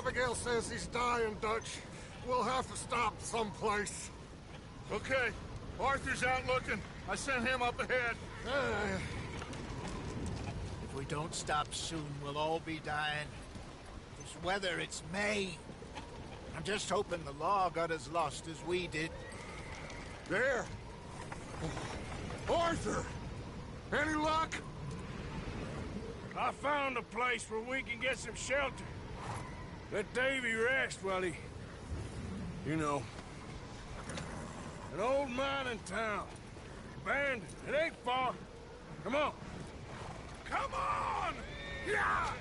Abigail says he's dying, Dutch. We'll have to stop someplace. Okay. Arthur's out looking. I sent him up ahead. If we don't stop soon, we'll all be dying. This weather, it's May. I'm just hoping the law got as lost as we did. There! Arthur! Any luck? I found a place where we can get some shelter. Let Davy rest while he... You know. An old mining town. Abandoned. It ain't far. Come on. Come on! Yeah!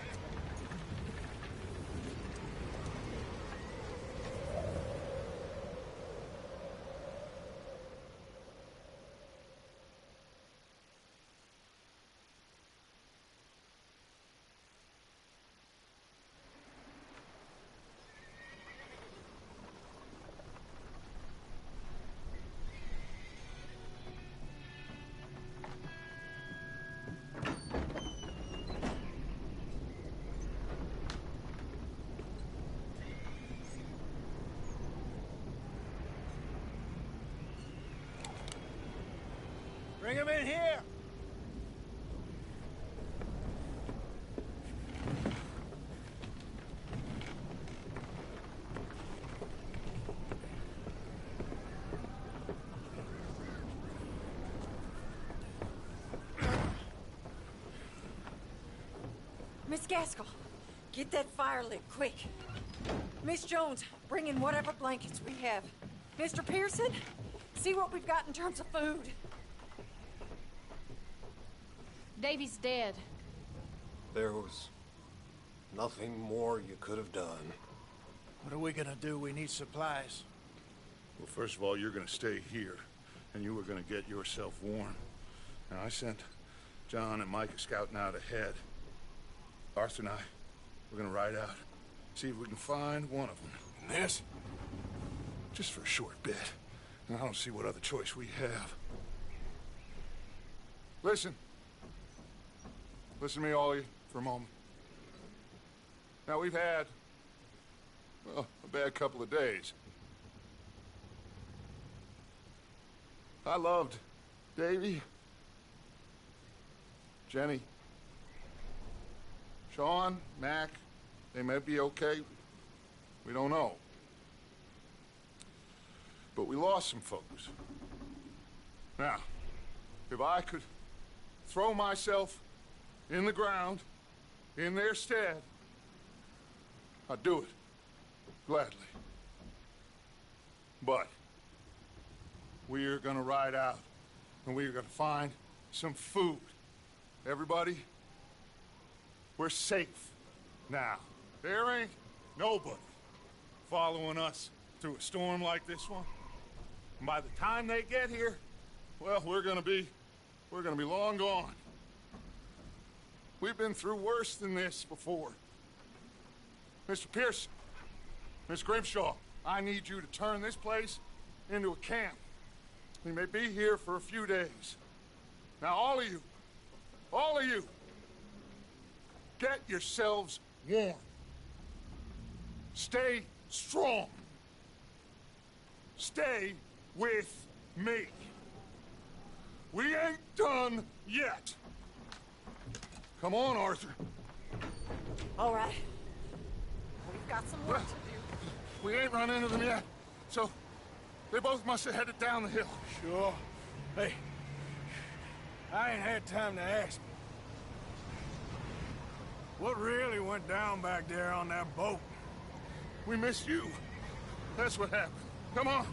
Bring him in here! Miss Gaskell, get that fire lit, quick. Miss Jones, bring in whatever blankets we have. Mr. Pearson, see what we've got in terms of food. Davy's dead. There was nothing more you could have done. What are we gonna do? We need supplies. Well, first of all, you're gonna stay here, and you were gonna get yourself warm. Now, I sent John and Micah scouting out ahead. Arthur and I, we're gonna ride out, see if we can find one of them. And this? Just for a short bit. And I don't see what other choice we have. Listen. Listen to me, all of you, for a moment. Now, we've had, well, a bad couple of days. I loved Davy, Jenny, Sean, Mac. They may be okay. We don't know. But we lost some folks. Now, if I could throw myself in the ground, in their stead, I'd do it, gladly. But we are gonna ride out, and we are gonna find some food. Everybody, we're safe now. There ain't nobody following us through a storm like this one. And by the time they get here, well, we're gonna be long gone. We've been through worse than this before. Mr. Pearson, Miss Grimshaw, I need you to turn this place into a camp. We may be here for a few days. Now, all of you, get yourselves warm. Stay strong. Stay with me. We ain't done yet. Come on, Arthur. All right. We've got some work to do. We ain't run into them yet, so they both must have headed down the hill. Sure. Hey, I ain't had time to ask. What really went down back there on that boat? We missed you. That's what happened. Come on.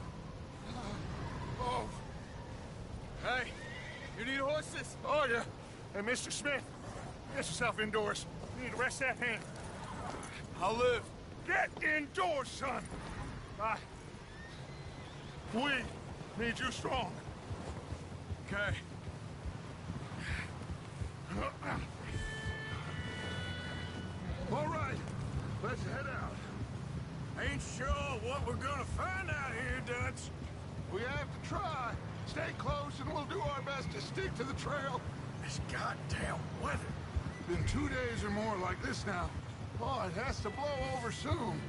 Oh. Hey, you need horses? Oh, yeah. Hey, Mr. Smith, get yourself indoors. You need to rest that hand. I'll live. Get indoors, son. We need you strong. Okay. All right, let's head out. Ain't sure what we're gonna find out here, Dutch. We have to try. Stay close and we'll do our best to stick to the trail. This goddamn weather. Been 2 days or more like this now. Oh, it has to blow over soon.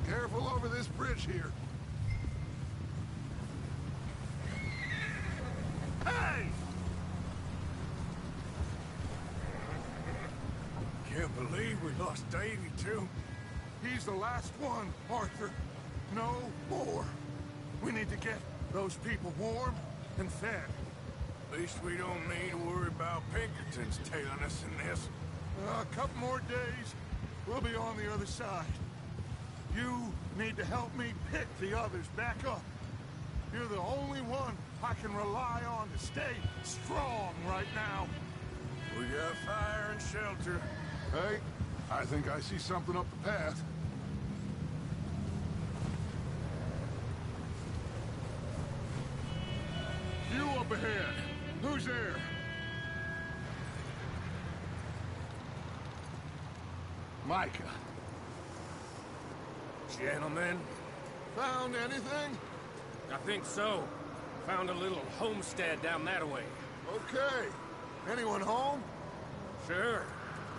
Careful over this bridge here. Hey! Can't believe we lost Davy, too. He's the last one, Arthur. No more. We need to get those people warm and fed. At least we don't need to worry about Pinkertons tailing us in this. A couple more days, we'll be on the other side. You need to help me pick the others back up. You're the only one I can rely on to stay strong right now. We got fire and shelter. Hey, I think I see something up the path. You up ahead. Who's there? Micah. Gentlemen, Found anything? I think so. Found a little homestead down that way. Okay. Anyone home? Sure.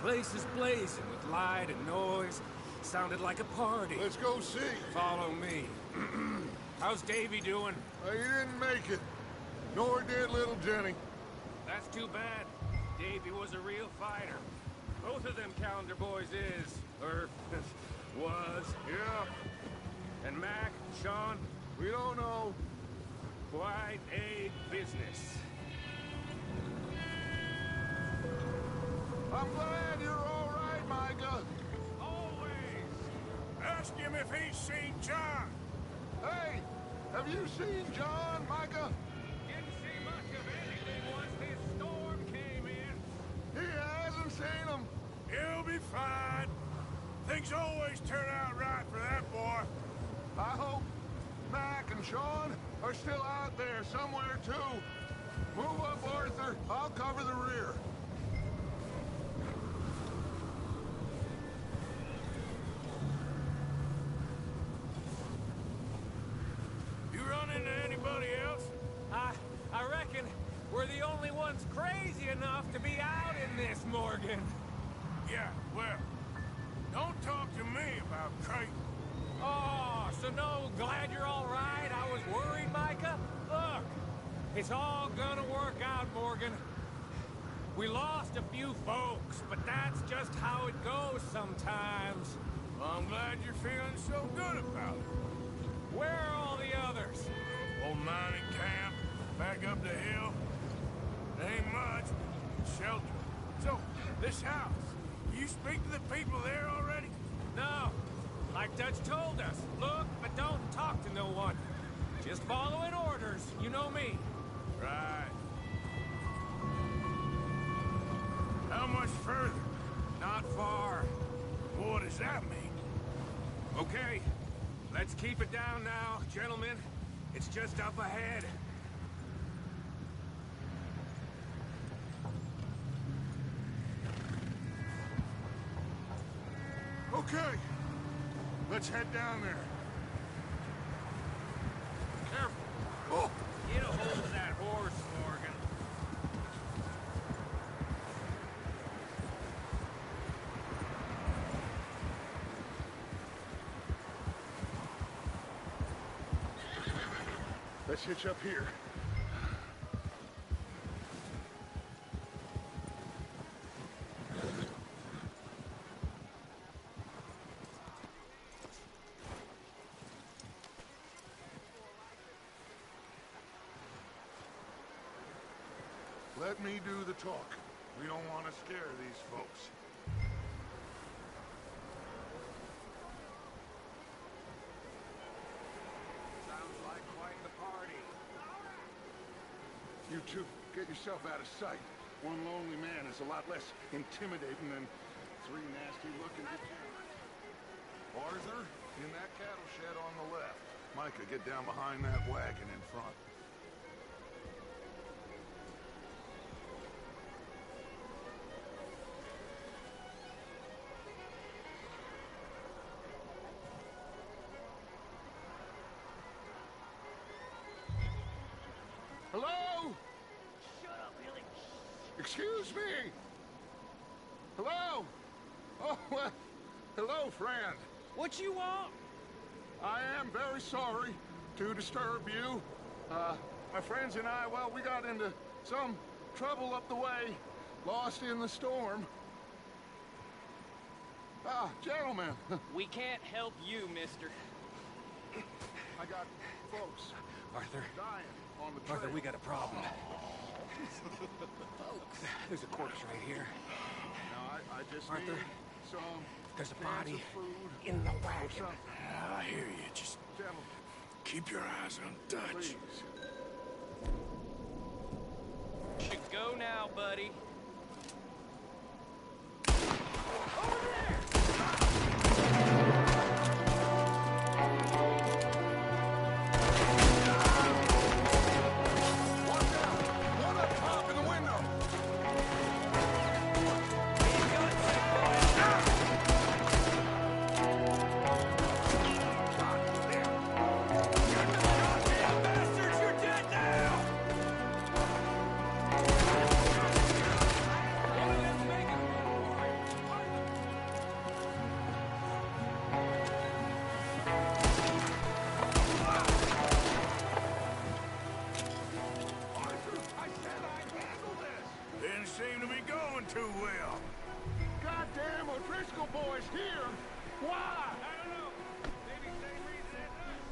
Place is blazing with light and noise. Sounded like a party. Let's go see. Follow me. How's Davy doing? He didn't make it. Nor did little Jenny. That's too bad. Davy was a real fighter. Both of them Calendar boys is, or was. Yeah, And Mac, Sean, we don't know. quite a business. I'm glad you're all right, Micah. always ask him if he's seen John. Hey, have you seen John, Micah? Didn't see much of anything once this storm came in. He hasn't seen him. He'll be fine. Things always turn out right for that boy. I hope Mac and Sean are still out there somewhere, too. Move up, Arthur. I'll cover the rear. You run into anybody else? I reckon we're the only ones crazy enough to be out in this, Morgan. Yeah, well, don't talk to me about Creighton. Oh, so no, glad you're all right. I was worried, Micah. Look, it's all gonna work out, Morgan. We lost a few folks, but that's just how it goes sometimes. Well, I'm glad you're feeling so good about it. Where are all the others? Old mining camp, back up the hill. Ain't much, shelter. So, this house, you speak to the people there already? No, like Dutch told us. Look, but don't talk to no one. Just following orders, you know me. Right. How much further? Not far. What does that mean? Okay, let's keep it down now, gentlemen. It's just up ahead. Okay. Let's head down there. Careful. Oh! Get a hold of that horse, Morgan. Let's hitch up here. Let me do the talk. We don't want to scare these folks. Sounds like quite the party. You two, get yourself out of sight. One lonely man is a lot less intimidating than three nasty-looking degenerates. Arthur, in that cattle shed on the left. Micah, get down behind that wagon in front. Hello? Shut up, Billy. Excuse me! Hello? Oh, well, hello, friend. What you want? I am very sorry to disturb you. My friends and I, well, we got into some trouble up the way, lost in the storm. Ah, gentlemen. We can't help you, mister. I got folks Arthur. dying on the trail. Arthur, we got a problem. There's a corpse right here. Now, I just Arthur, need some there's a cans body of food in the or wagon. something. I hear you. Just Gentlemen, keep your eyes on Dutch. please. Should go now, buddy. Didn't seem to be going too well. Goddamn O'Driscoll boys here! Why? I don't know. Maybe same reason as us.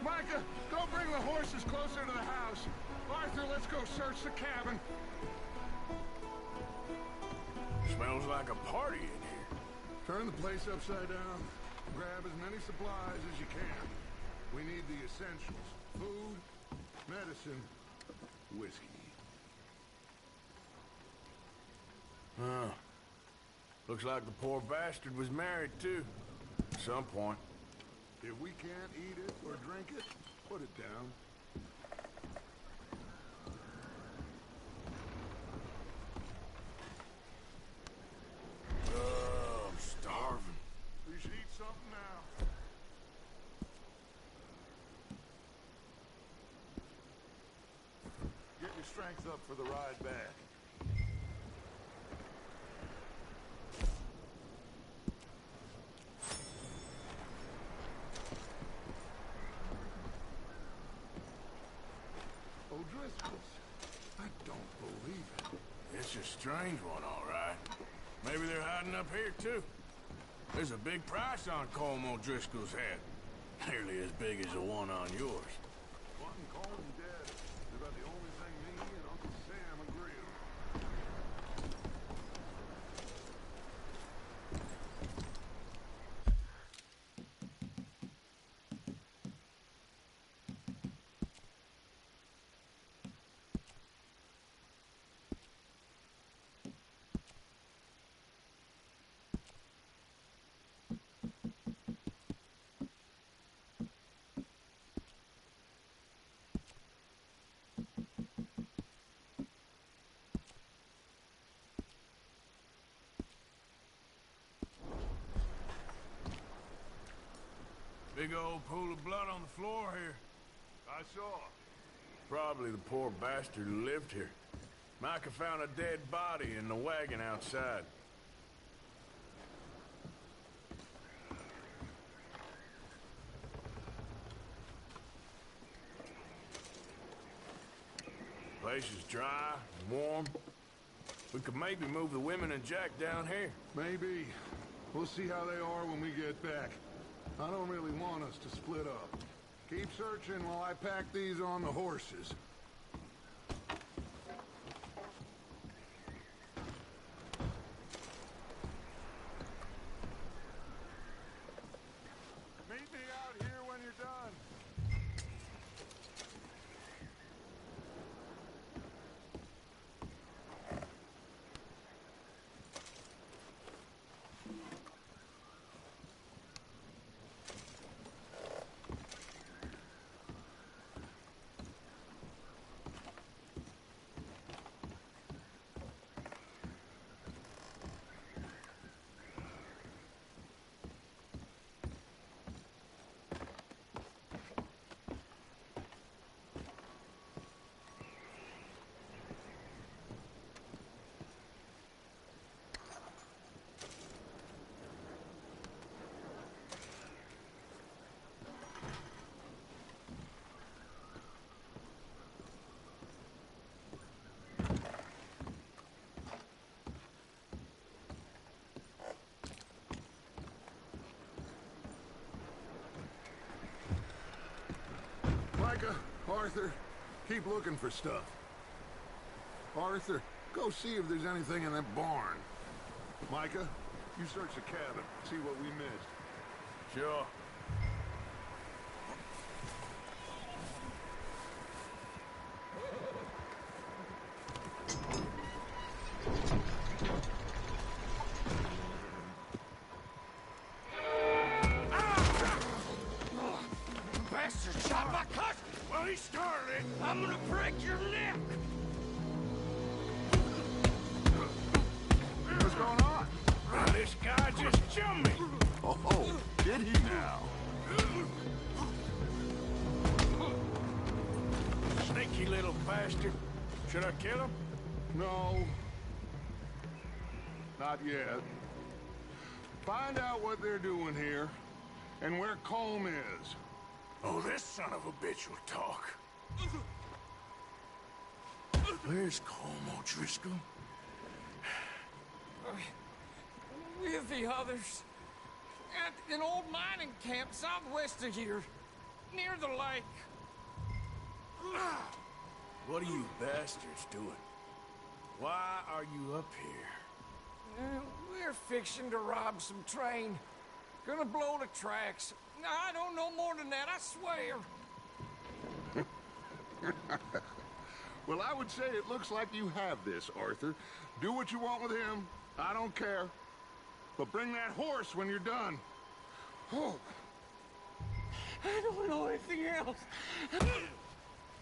Micah, go bring the horses closer to the house. Arthur, let's go search the cabin. Smells like a party in here. Turn the place upside down. Grab as many supplies as you can. We need the essentials. Food, medicine, whiskey. Huh. Looks like the poor bastard was married, too. At some point. If we can't eat it or drink it, put it down. I'm starving. You should eat something now. Get your strength up for the ride back. O'Driscoll's. I don't believe it. It's a strange one, all right. Maybe they're hiding up here, too. There's a big price on Colm O'Driscoll's head. Nearly as big as the one on yours. Wanting Colm dead is about the only thing me and Uncle Sam agree on. Big old pool of blood on the floor here. I saw. Probably the poor bastard who lived here. Micah found a dead body in the wagon outside. Place is dry, warm. We could maybe move the women and Jack down here. Maybe. We'll see how they are when we get back. I don't really want us to split up. Keep searching while I pack these on the horses. Meet me out here when you're done. Arthur, keep looking for stuff. Arthur, go see if there's anything in that barn. Micah, you search the cabin, see what we missed. Sure. Bastard shot my cousin! Well, he started. I'm gonna break your neck! What's going on? This guy just jumped me. Oh, did he now? Sneaky little bastard. Should I kill him? No. Not yet. Find out what they're doing here, and where Colm is. Oh, this son of a bitch will talk. Where's Colm O'Driscoll? With the others. At an old mining camp southwest of here. Near the lake. What are you bastards doing? Why are you up here? We're fixing to rob some train. Gonna blow the tracks. I don't know more than that, I swear. Well, I would say it looks like you have this, Arthur. Do what you want with him. I don't care. But bring that horse when you're done. Oh. I don't know anything else.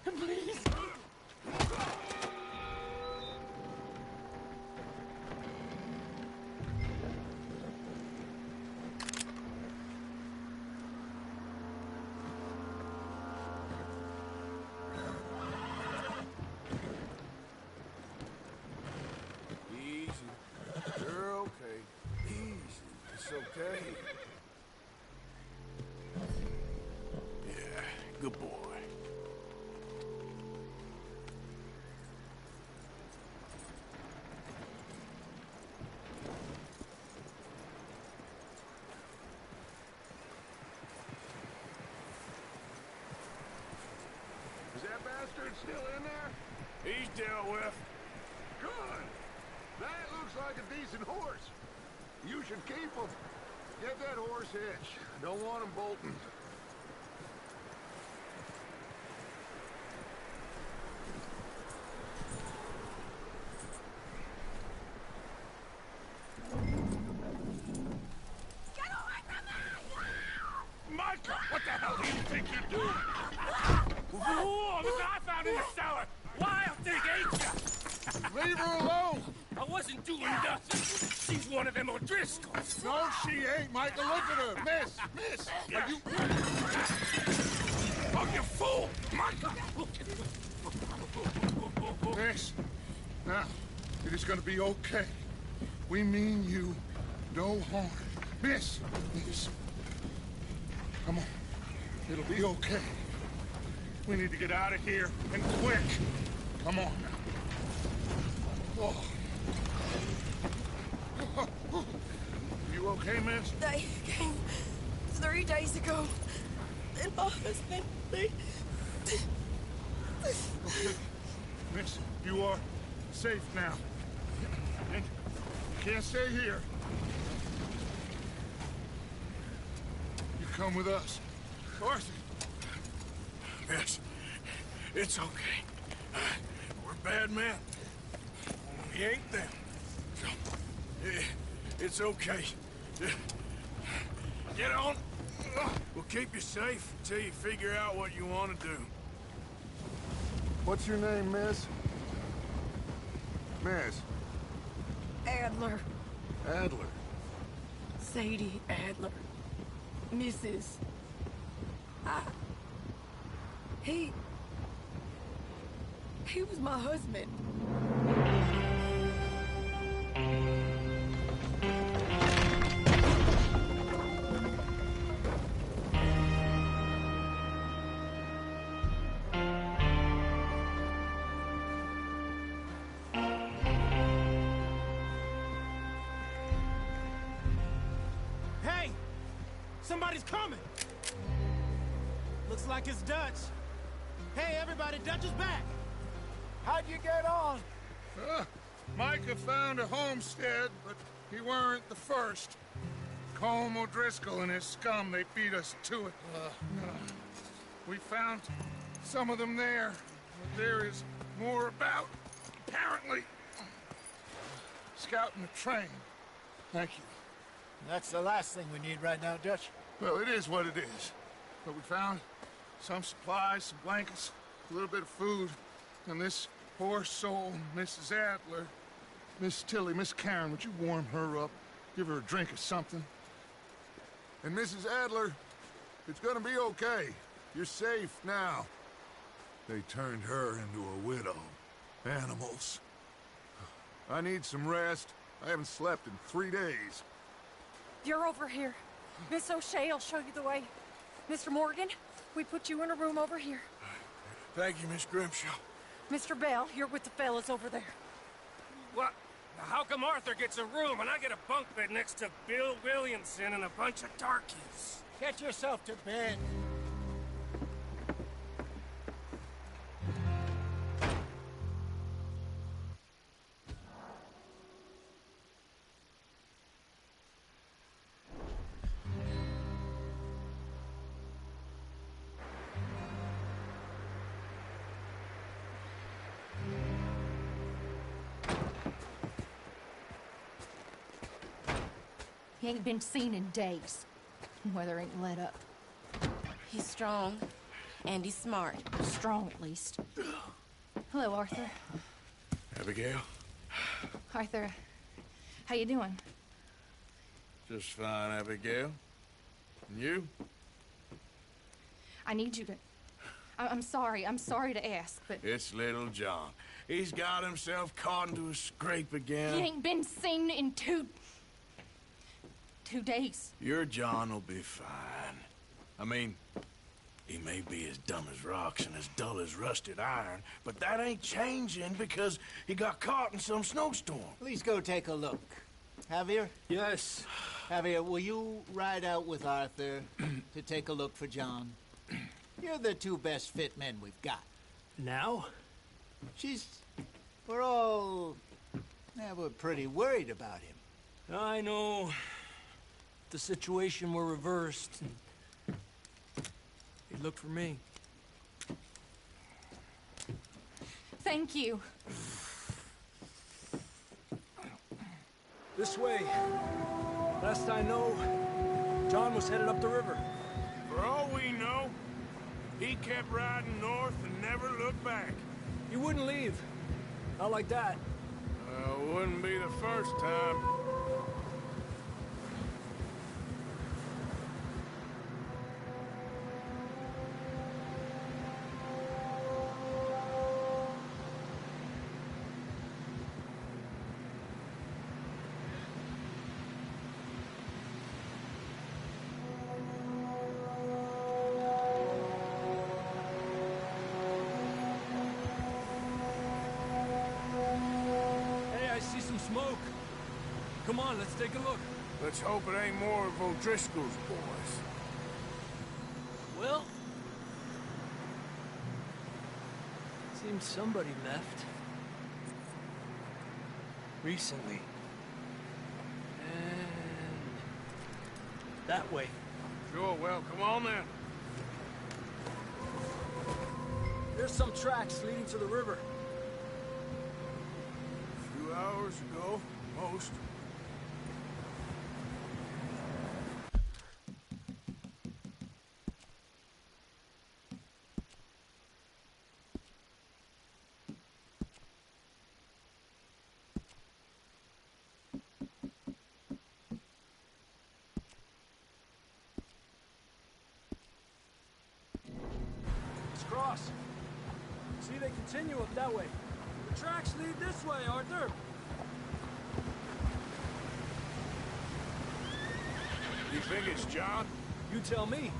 Please. Easy. You're okay. Easy. It's okay. Yeah, good boy. Is that bastard still in there? He's dealt with. Good. That looks like a decent horse. You should keep him. Get that horse hitched. Don't want him bolting. Micah, what the hell do you think you're doing? Whoa, look what I found in the cellar. Wild thing, ain't ya? Leave her alone! I wasn't doing nothing. She's one of them O'Driscolls. No, she ain't, Micah. Look at her. Miss. Are you... Oh, you fool! Micah! Miss. Now, it is gonna be okay. We mean you no harm. Miss. Come on. It'll be okay. We need to get out of here, and quick. Come on now. Oh. You okay, miss? They came 3 days ago. And my husband, they... Okay. Miss, you are safe now. And you can't stay here. You come with us. Arthur. Yes, it's okay. We're bad men. We ain't them. So, it's okay. Get on. We'll keep you safe until you figure out what you want to do. What's your name, miss? Miss. Adler. Adler. Sadie Adler. Mrs. He was my husband. Hey! Somebody's coming! Looks like it's Dutch. Hey, everybody, Dutch is back! How'd you get on? Micah found a homestead, but he weren't the first. Colm O'Driscoll and his scum, they beat us to it. We found some of them there, but there is more about, apparently. Scouting the train. Thank you. That's the last thing we need right now, Dutch. Well, it is what it is. But we found some supplies, some blankets, a little bit of food, and this poor soul, Mrs. Adler, Miss Tilly, Miss Karen, would you warm her up? Give her a drink or something? And Mrs. Adler, it's gonna be okay. You're safe now. They turned her into a widow. Animals. I need some rest. I haven't slept in 3 days. You're over here. Miss O'Shea will show you the way. Mr. Morgan, we put you in a room over here. Thank you, Miss Grimshaw. Mr. Bell, you're with the fellas over there. What? How come Arthur gets a room and I get a bunk bed next to Bill Williamson and a bunch of darkies? Get yourself to bed. He ain't been seen in days. Weather ain't let up. He's strong, and he's smart. Strong, at least. Hello, Arthur. Abigail? Arthur, how you doing? Just fine, Abigail. And you? I need you to... I'm sorry to ask, but... It's little John. He's got himself caught into a scrape again. He ain't been seen in 2 days. Your John will be fine. I mean, he may be as dumb as rocks and as dull as rusted iron, but that ain't changing because he got caught in some snowstorm. Please go take a look. Javier? Yes. Javier, will you ride out with Arthur to take a look for John? You're the 2 best fit men we've got. Now? We're pretty worried about him. I know. The situation were reversed. He looked for me. Thank you. This way. Last I know, John was headed up the river. For all we know, he kept riding north and never looked back. He wouldn't leave. Not like that. Wouldn't be the first time. Smoke. Come on, let's take a look. Let's hope it ain't more of O'Driscoll's boys. Well... seems somebody left. Recently. And... that way. Sure, well, come on then. There's some tracks leading to the river. 2 hours ago, most. Let's cross. See, they continue up that way. The tracks lead this way, Arthur. You think it's John? You tell me.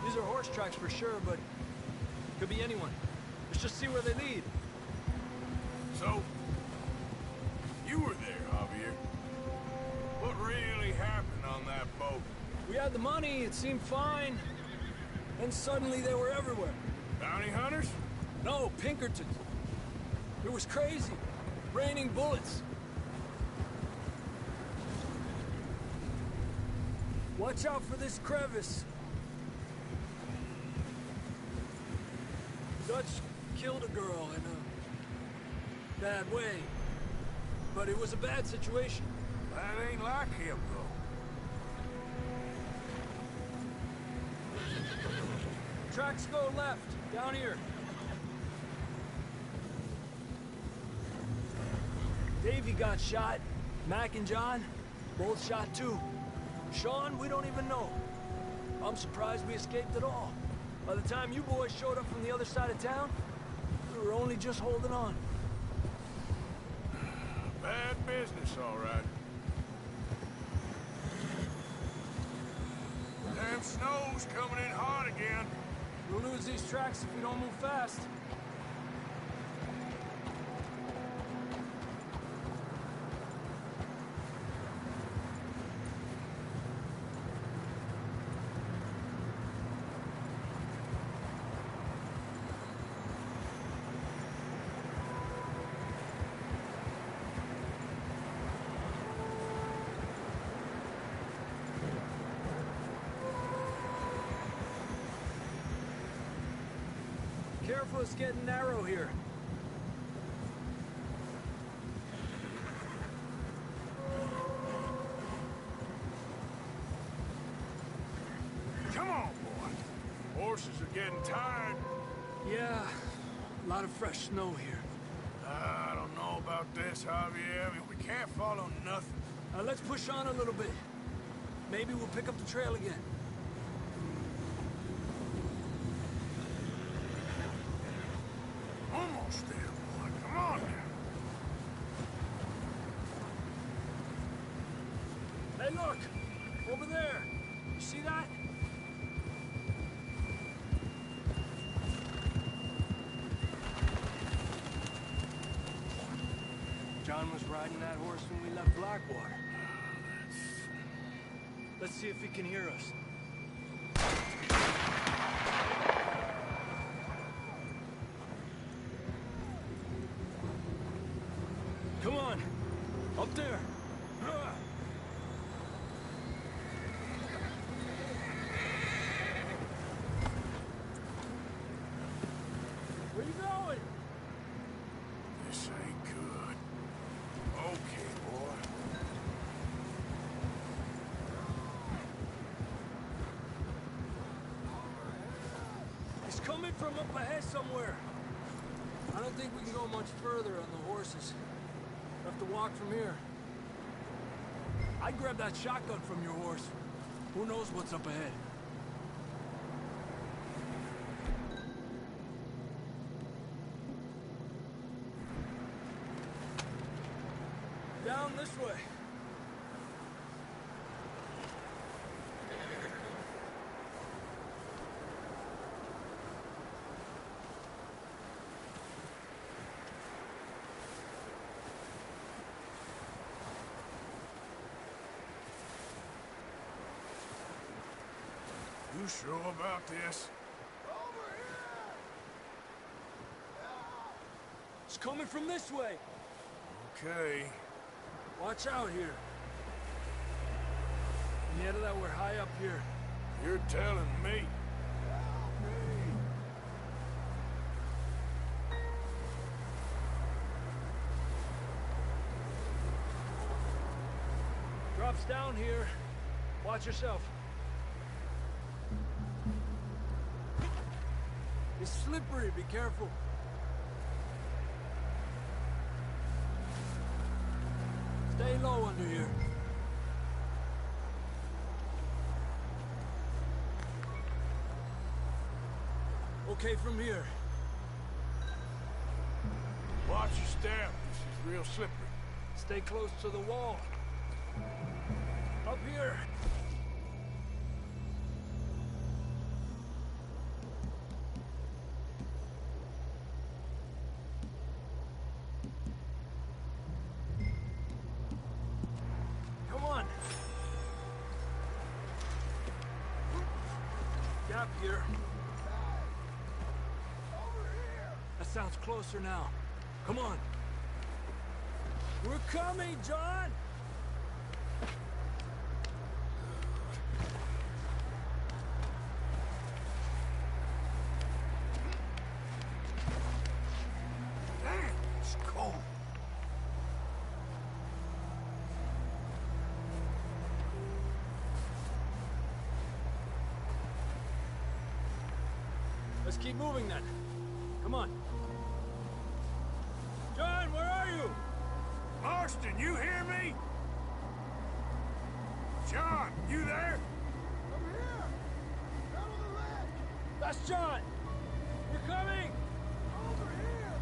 These are horse tracks for sure, but could be anyone. Let's just see where they lead. So, you were there, Javier. What really happened on that boat? We had the money, it seemed fine. And suddenly they were everywhere. Bounty hunters? No, Pinkertons. It was crazy. Raining bullets. Watch out for this crevice. Dutch killed a girl in a bad way. But it was a bad situation. That ain't like him, though. Tracks go left, down here. Davey got shot. Mac and John, both shot too. Sean, we don't even know. I'm surprised we escaped at all. By the time you boys showed up from the other side of town, we were only just holding on. Bad business, all right. Damn snow's coming in hard again. We'll lose these tracks if we don't move fast. Careful, it's getting narrow here. Come on, boy. Horses are getting tired. Yeah, a lot of fresh snow here. I don't know about this, Javier. I mean, we can't follow nothing. Let's push on a little bit. Maybe we'll pick up the trail again. Almost there, boy. Come on now. Hey, look! Over there! You see that? John was riding that horse when we left Blackwater. Let's see if he can hear us. Come on! Up there! Where you going? This ain't good. Okay, boy. He's coming from up ahead somewhere. I don't think we can go much further on the horses. We'll have to walk from here. I'd grab that shotgun from your horse. Who knows what's up ahead? Down this way. You sure about this? It's coming from this way. Okay. Watch out here. Nieta, that we're high up here. You're telling me. Drops down here. Watch yourself. It's slippery, be careful. Stay low under here. Okay from here. Watch your step. This is real slippery. Stay close to the wall. Up here. Come on. Gap here. closer now. Come on. We're coming, John! Damn, it's cold. Let's keep moving then. Come on. John, where are you? Marston, you hear me? John, you there? I'm here! Down on the ledge! That's John! We're coming! Over here!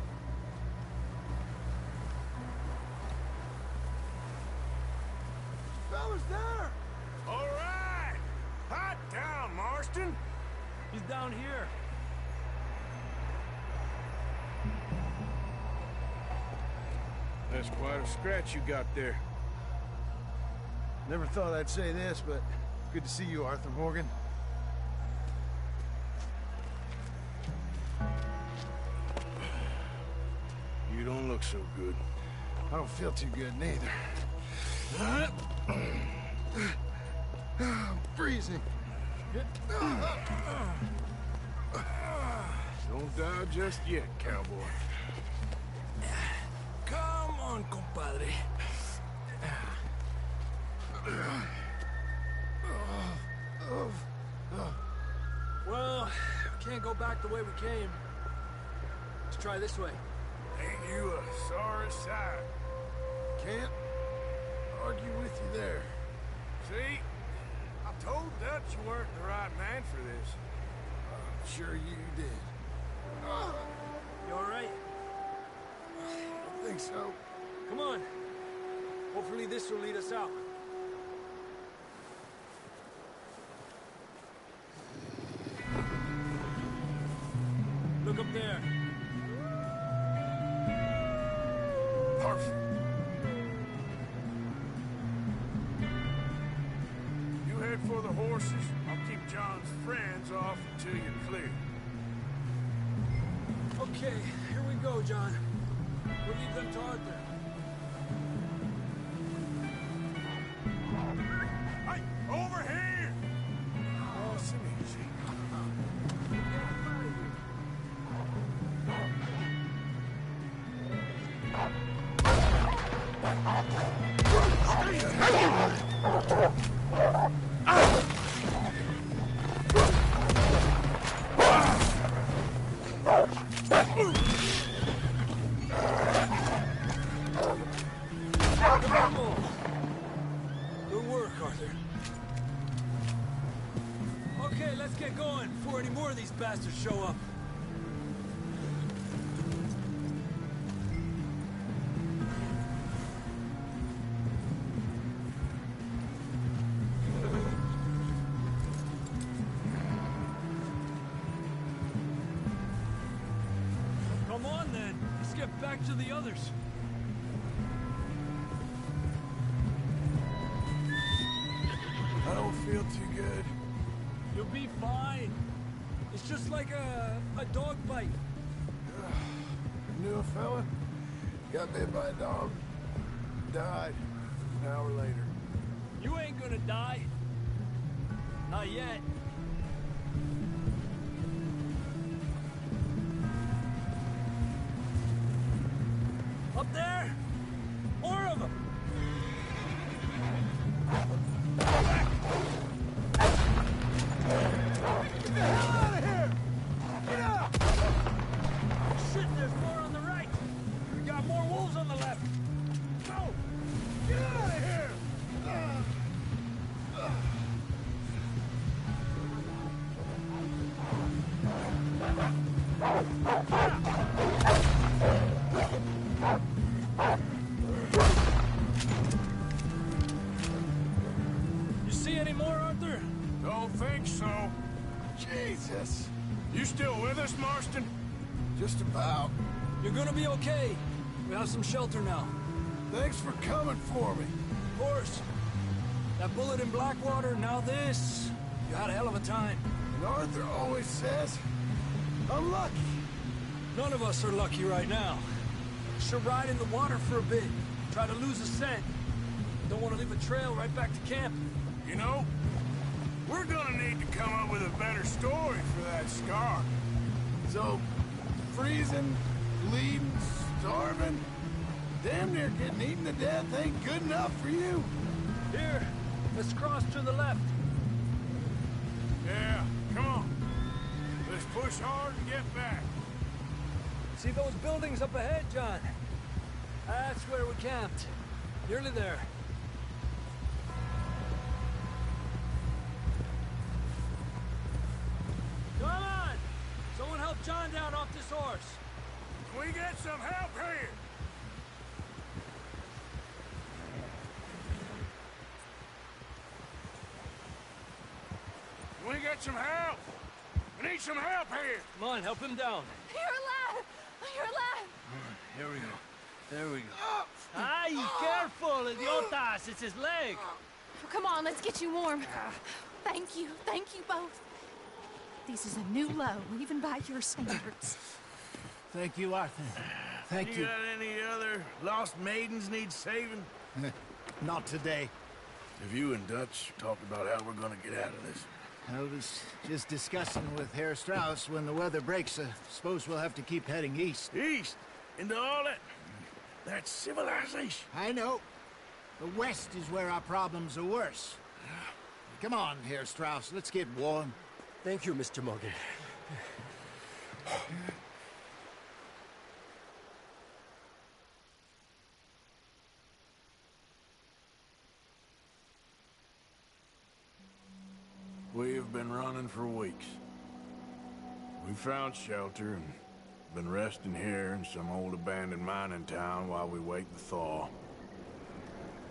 Fella's there! All right! Hot down, Marston! He's down here. That's quite a scratch you got there. Never thought I'd say this, but good to see you, Arthur Morgan. You don't look so good. I don't feel too good, neither. I'm freezing. Don't die just yet, cowboy. Come on, compadre. Well, we can't go back the way we came. Let's try this way. Ain't you a sorry sight? Can't argue with you there. See? I told Dutch you weren't the right man for this. I'm sure you did. You all right? I think so. Come on. Hopefully this will lead us out. Look up there. Perfect. You head for the horses. I'll keep John's friends off until you're clear. Okay, here we go, John. We'll leave them to Arthur. Hey, over here! Oh, some easy. Good work, Arthur. Okay, let's get going before any more of these bastards show up. Come on, then. Let's get back to the others. I don't feel too good. You'll be fine. It's just like a dog bite. Knew a fella? Got bit by a dog. Died an hour later. You ain't gonna die. Not yet. Up there? More of them! Get the hell out of here! Get out! Shit, there's more on the right. We got more wolves on the left. Go! Get out of here! You see any more, Arthur? Don't think so. Jesus! You still with us, Marston? Just about. You're gonna be okay. We have some shelter now. Thanks for coming for me. Of course. That bullet in Blackwater, now this. You had a hell of a time. And Arthur always says, I'm lucky. None of us are lucky right now. Should ride in the water for a bit. Try to lose a scent. Don't want to leave a trail right back to camp. You know, we're gonna need to come up with a better story for that scar. So, freezing, bleeding, starving, damn near getting eaten to death ain't good enough for you. Here, let's cross to the left. Yeah, come on. Let's push hard and get back. See those buildings up ahead, John? That's where we camped. Nearly there. Come on! Someone help John down off this horse. Can we get some help here? Can we get some help? We need some help here. Come on, help him down. You're alive! You're alive! Here we go. There we go. Ay, careful, idiotas! It's his leg. Come on, let's get you warm. Thank you both. This is a new low, even by your standards. Thank you, Arthur. Thank you. You got any other lost maidens need saving? Not today. Have you and Dutch talked about how we're gonna get out of this? I was just discussing with Herr Strauss when the weather breaks. Suppose we'll have to keep heading east. East? Into all that civilization? I know. The west is where our problems are worse. Come on, Herr Strauss, let's get warm. Thank you, Mr. Morgan. We have been running for weeks. We found shelter and been resting here in some old abandoned mining town while we wait the thaw.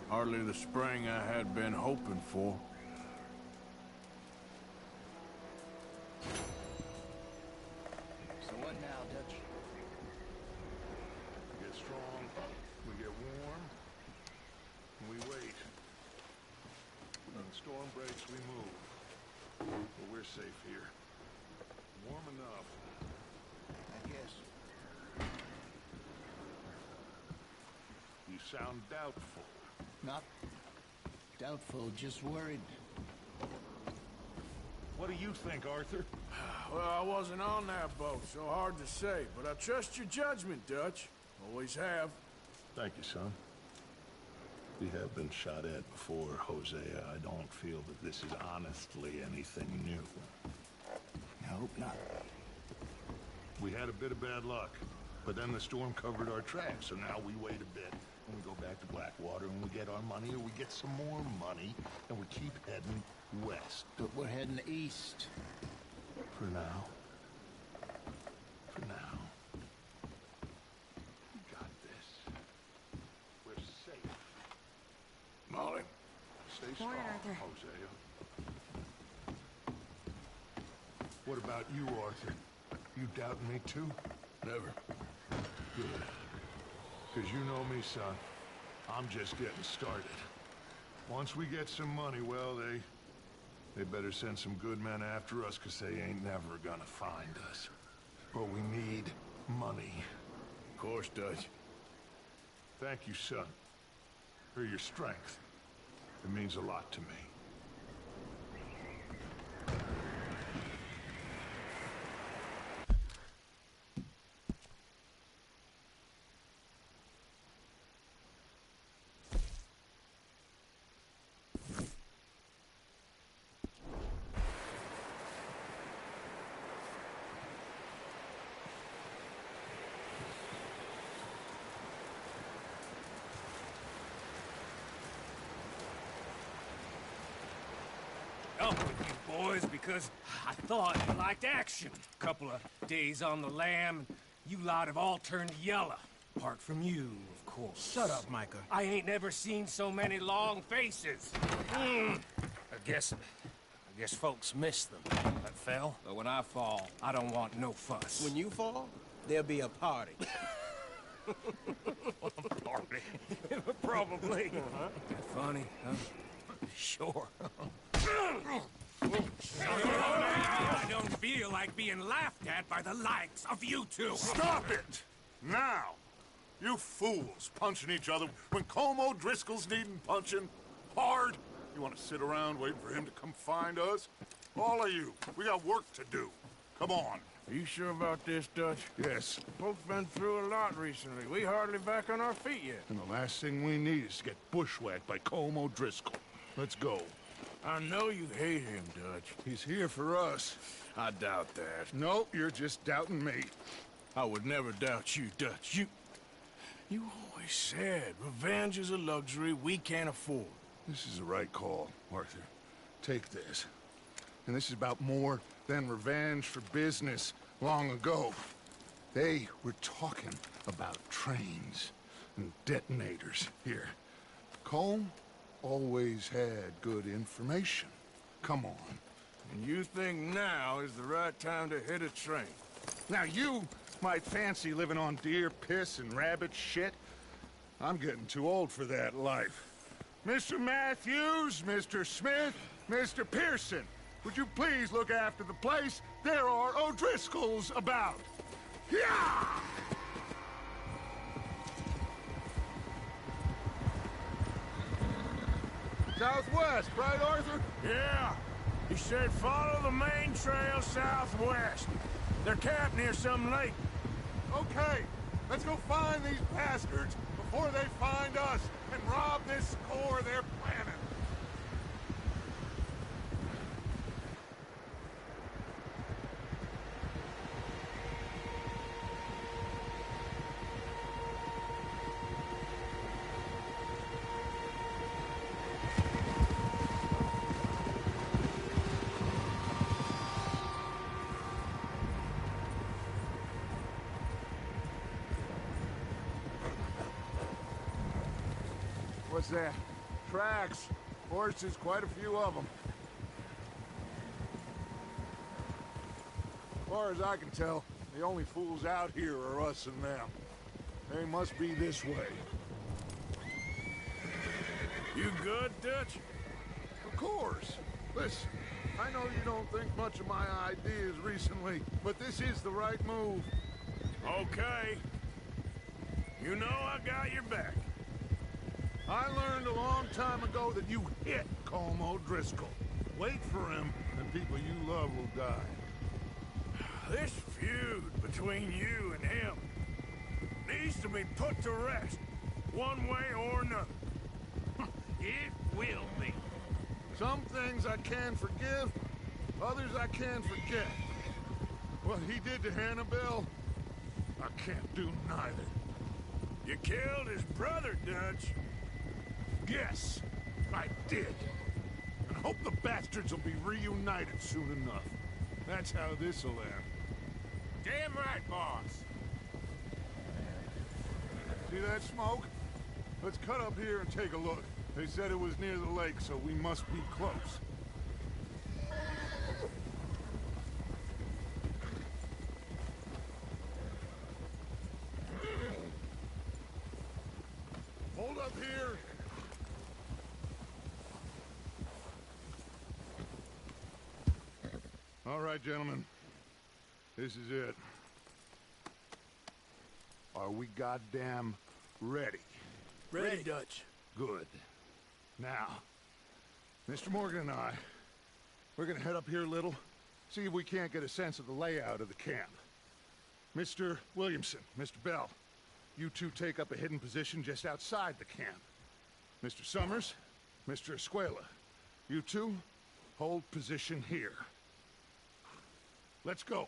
Hardly the spring I had been hoping for. So what now, Dutch? We get strong, we get warm, and we wait. When the storm breaks, we move. But we're safe here. Warm enough. I guess. You sound doubtful. Not doubtful, just worried. What do you think, Arthur? Well, I wasn't on that boat, so hard to say, but I trust your judgment, Dutch. Always have. Thank you, son. We have been shot at before, Hosea. I don't feel that this is honestly anything new. I hope not. We had a bit of bad luck, but then the storm covered our tracks, so now we wait a bit, and we go back to Blackwater, and we get our money, or we get some more money, and we keep heading west. But we're heading east. For now. For now. We got this. We're safe. Molly. Stay strong, Hosea. What about you, Arthur? You doubting me too? Never. Good. Because you know me, son. I'm just getting started. Once we get some money, well, they better send some good men after us, because they ain't never gonna find us. But we need money. Of course, Dutch. Thank you, son. For your strength. It means a lot to me. Up with you boys because I thought you liked action. Couple of days on the lam, you lot have all turned yellow. Apart from you, of course. Shut up, Micah. I ain't never seen so many long faces. I guess folks miss them. That fell. But when I fall, I don't want no fuss. When you fall, there'll be a party. Party? Probably. That funny, huh? Sure. I don't feel like being laughed at by the likes of you two. Stop it! Now! You fools punching each other when Colm O'Driscoll's needing punching hard. You want to sit around waiting for him to come find us? All of you, we got work to do. Come on. Are you sure about this, Dutch? Yes. Folks been through a lot recently. We hardly back on our feet yet. And the last thing we need is to get bushwhacked by Colm O'Driscoll. Let's go. I know you hate him, Dutch. He's here for us. I doubt that. No, you're just doubting me. I would never doubt you, Dutch. You always said revenge is a luxury we can't afford. This is the right call, Arthur. Take this. And this is about more than revenge for business long ago. They were talking about trains and detonators here. Colm always had good information. Come on. And you think now is the right time to hit a train? Now you might fancy living on deer piss and rabbit shit. I'm getting too old for that life. Mr. Matthews, Mr. Smith, Mr. Pearson, would you please look after the place? There are O'Driscolls about. Yeah! Southwest, right, Arthur? Yeah. He said follow the main trail southwest. They're camped near some lake. Okay, let's go find these bastards before they find us and rob this core they're planning. What's that? Tracks. Horses, quite a few of them. As far as I can tell, the only fools out here are us and them. They must be this way. You good, Dutch? Of course. Listen, I know you don't think much of my ideas recently, but this is the right move. Okay. You know I got your back. I learned a long time ago that you hit Colm O'Driscoll. Wait for him, and people you love will die. This feud between you and him needs to be put to rest, one way or another. It will be. Some things I can forgive, others I can't forget. What he did to Hannibal, I can't do neither. You killed his brother, Dutch. Yes, I did. And I hope the bastards will be reunited soon enough. That's how this'll end. Damn right, boss. See that smoke? Let's cut up here and take a look. They said it was near the lake, so we must be close. Hold up here. All right, gentlemen. This is it. Are we goddamn ready? Ready, Dutch. Good. Now, Mr. Morgan and I, we're gonna head up here a little, see if we can't get a sense of the layout of the camp. Mr. Williamson, Mr. Bell, you two take up a hidden position just outside the camp. Mr. Summers, Mr. Escuela, you two hold position here. Let's go.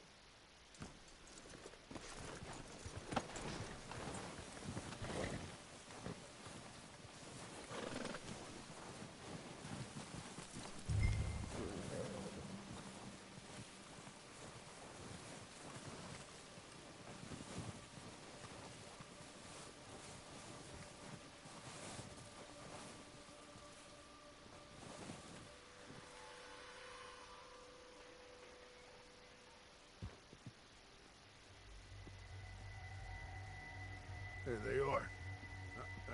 There they are.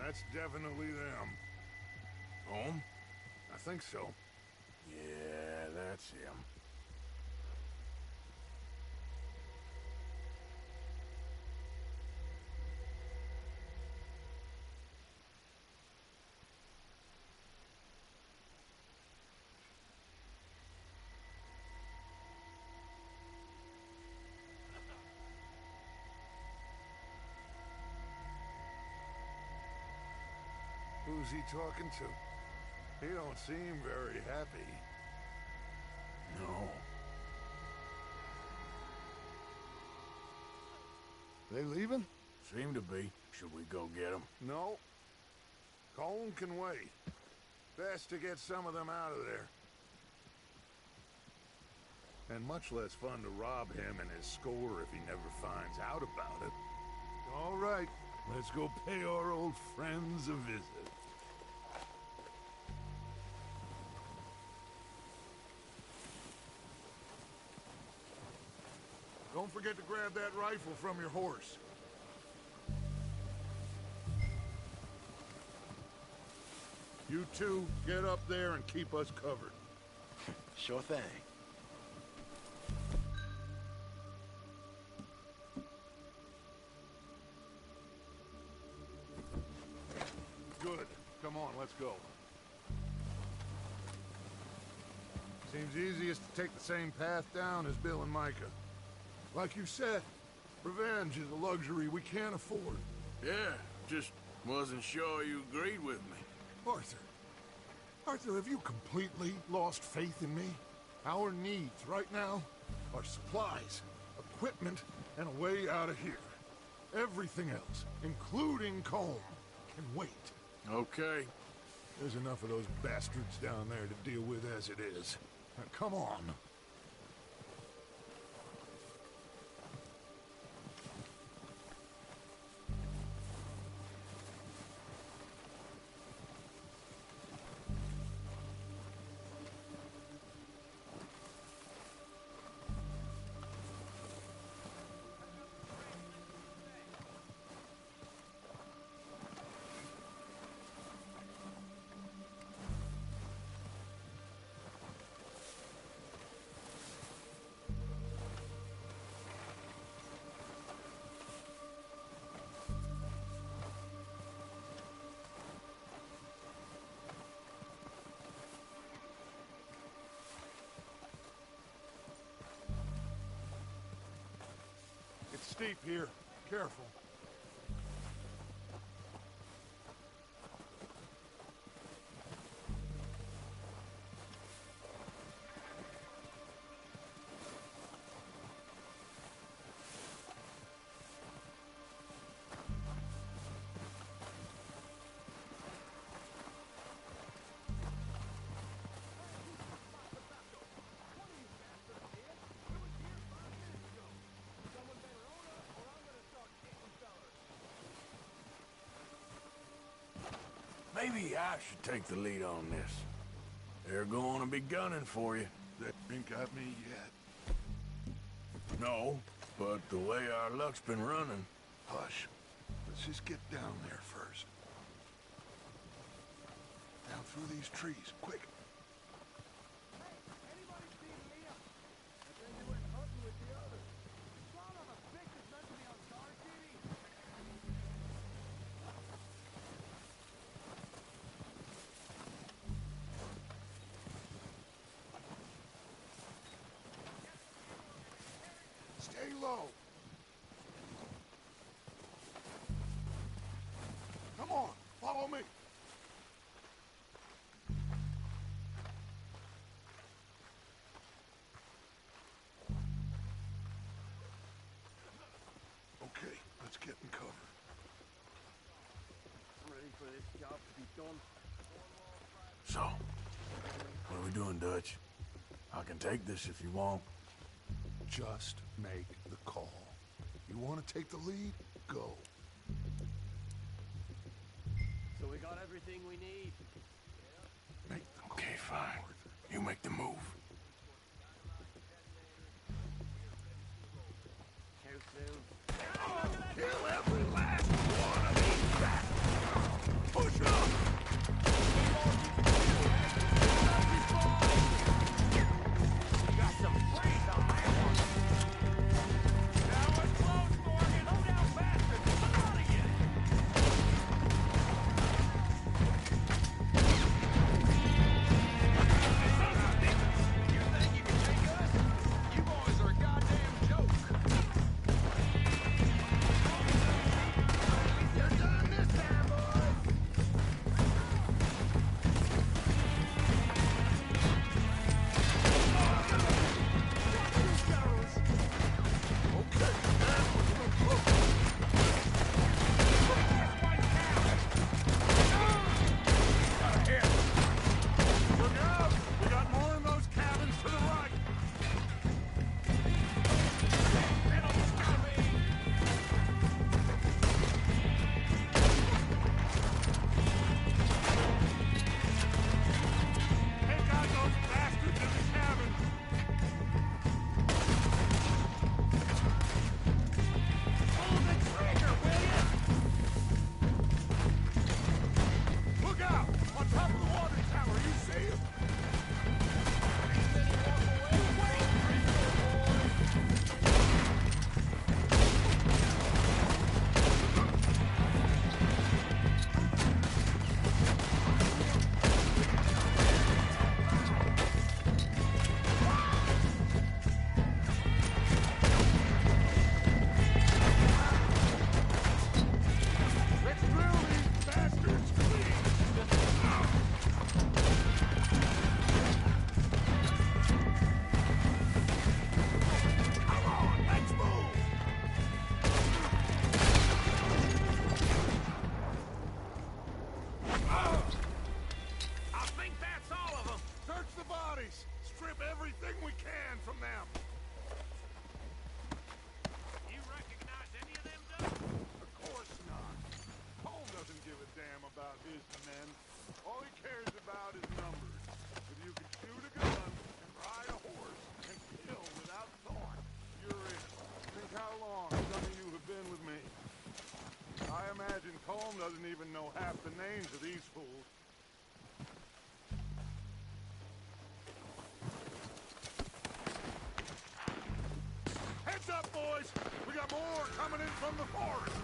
That's definitely them. Home? I think so. Yeah, That's him. Who's he talking to? He don't seem very happy. No. They leaving? Seem to be. Should we go get them? No. Colm can wait. Best to get some of them out of there. And much less fun to rob him and his score if he never finds out about it. All right, let's go pay our old friends a visit. Don't forget to grab that rifle from your horse. You two, get up there and keep us covered. Sure thing. Good. Come on, let's go. Seems easiest to take the same path down as Bill and Micah. Like you said, revenge is a luxury we can't afford. Yeah, just wasn't sure you agreed with me. Arthur, have you completely lost faith in me? Our needs right now are supplies, equipment, and a way out of here. Everything else, including Colm, can wait. Okay. There's enough of those bastards down there to deal with as it is. Now, come on. It's steep here. Careful. Maybe I should take the lead on this. They're going to be gunning for you. They ain't got me yet. No, but the way our luck's been running... Hush. Let's just get down there first. Down through these trees, quick. Stay low. Come on, follow me. Okay, let's get in cover. I'm ready for this job to be done. So, what are we doing, Dutch? I can take this if you want. Just make the call. You want to take the lead? Go. So we got everything we need. Make the call. Okay, fine. You make the move. How soon? Kill every last one of these bastards! Push up! Colm doesn't even know half the names of these fools. Heads up, boys! We got more coming in from the forest!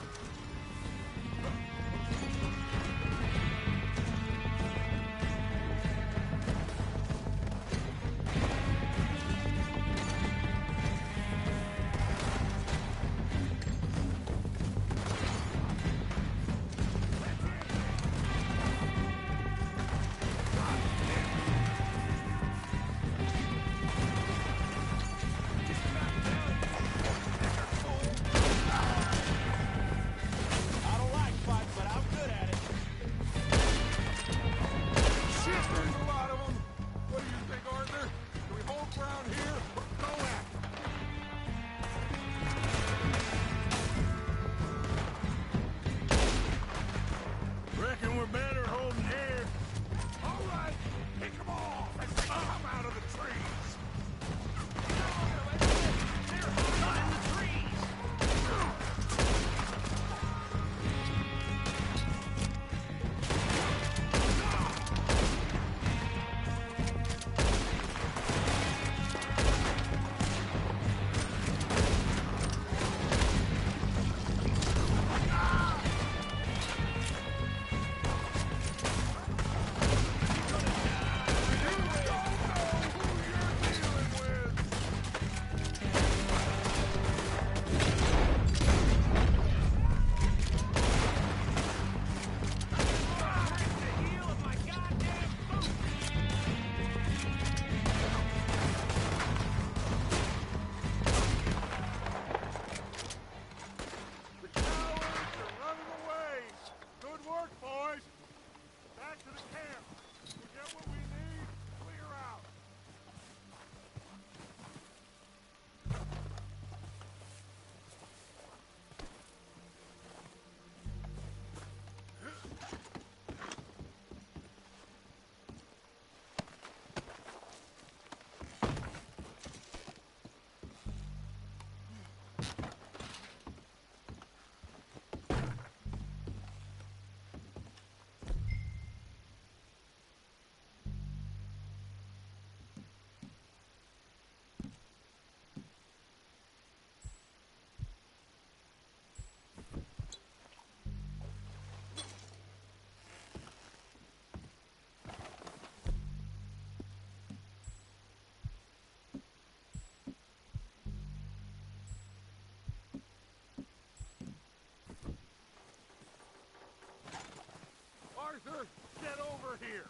Arthur, get over here!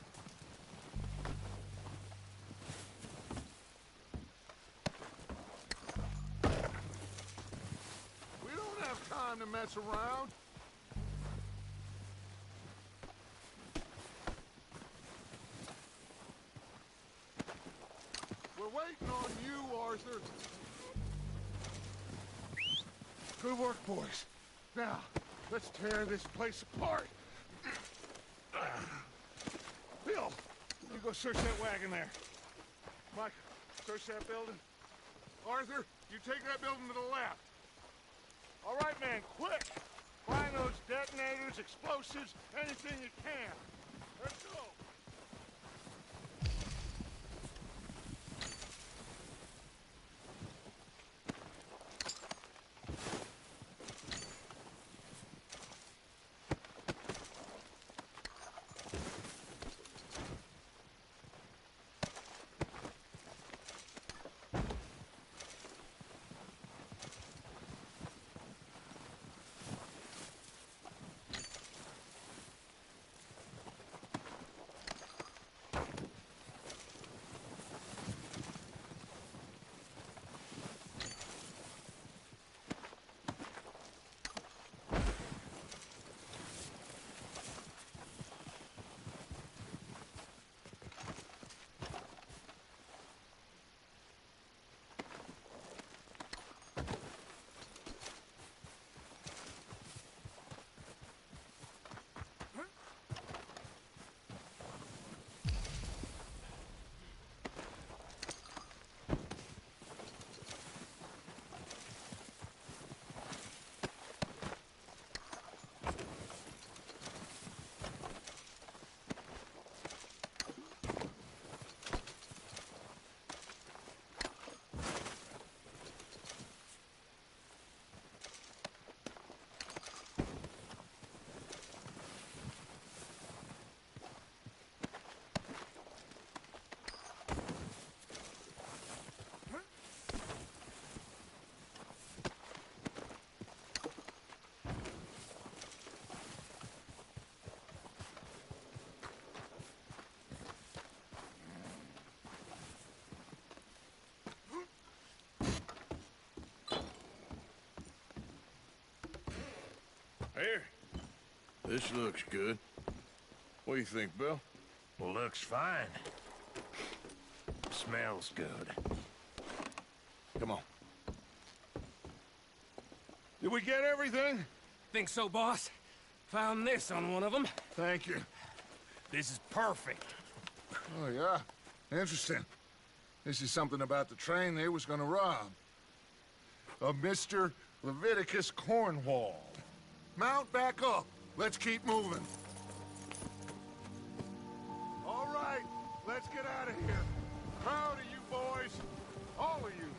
We don't have time to mess around. We're waiting on you, Arthur. Good work, boys. Now, let's tear this place apart. Bill, you go search that wagon there. Mike, search that building. Arthur, you take that building to the left. All right, man, quick! Find those detonators, explosives, anything you can. Let's go! Here. This looks good. What do you think, Bill? Looks fine. Smells good. Come on. Did we get everything? Think so, boss? Found this on one of them. Thank you. This is perfect. Oh, yeah? Interesting. This is something about the train they was gonna rob. Of Mr. Leviticus Cornwall. Mount back up. Let's keep moving. All right, let's get out of here. Proud of you boys. All of you.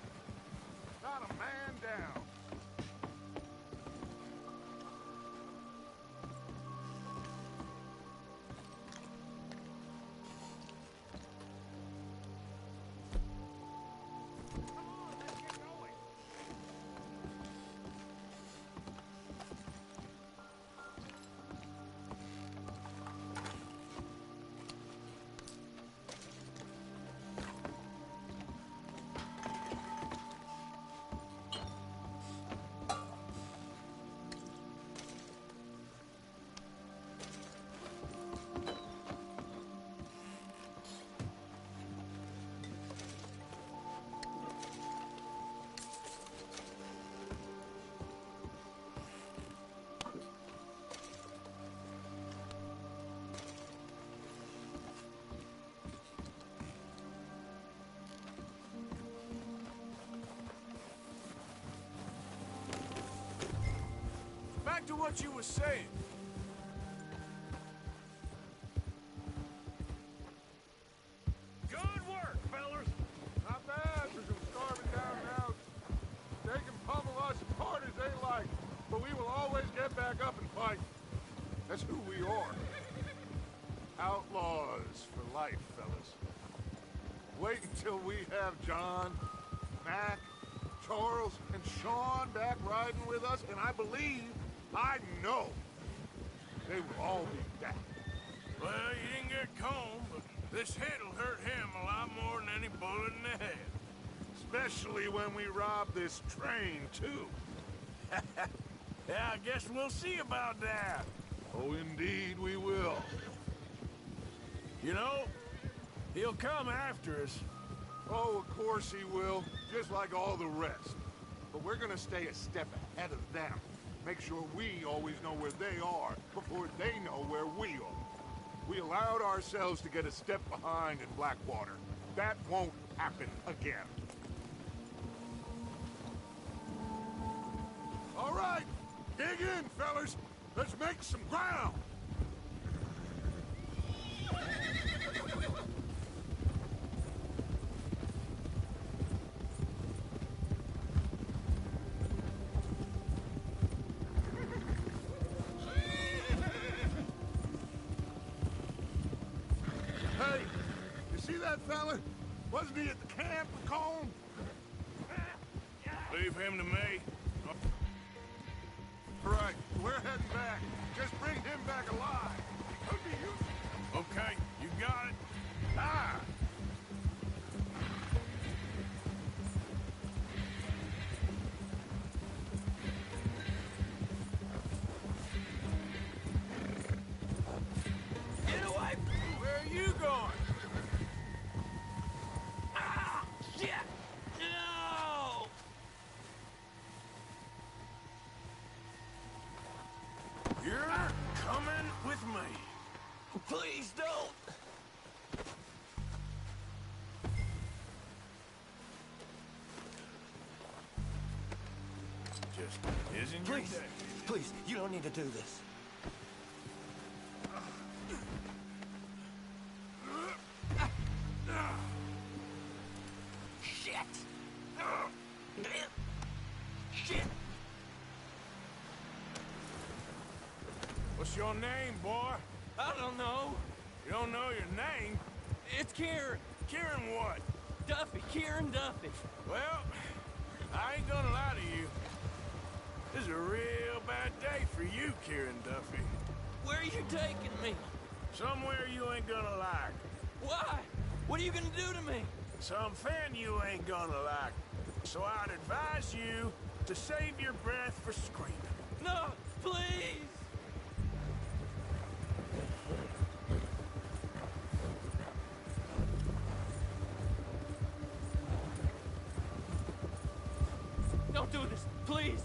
Not a man down. Back to what you were saying. Good work, fellas. Not bad for some starving down and out. They can pummel us as hard as they like, but we will always get back up and fight. That's who we are. Outlaws for life, fellas. Wait until we have John, Mac, Charles, and Sean back riding with us, and I know, they will all be back. Well, you didn't get Combe, but this hit'll hurt him a lot more than any bullet in the head. Especially when we rob this train, too. Yeah, I guess we'll see about that. Oh, indeed we will. You know, he'll come after us. Oh, of course he will, just like all the rest. But we're gonna stay a step ahead of them. Make sure we always know where they are before they know where we are. We allowed ourselves to get a step behind in Blackwater. That won't happen again. All right, dig in, fellas. Let's make some ground. Hey, you see that fella? Wasn't he at the camp with Colm? Leave him to me. Right, we're heading back. Just bring him back alive. He could be useful. Okay, you got it. Ah! Get away! Where are you going? Ah! Shit! No! You're coming with me. Please don't. Just isn't your Please, day. please, you don't need to do this. Shit! Shit! What's your name, boy? I don't know. You don't know your name? It's Kieran. Kieran what? Duffy. Kieran Duffy. Well, I ain't gonna lie to you. This is a real bad day for you, Kieran Duffy. Where are you taking me? Somewhere you ain't gonna like. Why? What are you gonna do to me? Something you ain't gonna like. So I'd advise you to save your breath for screaming. No, please! Please.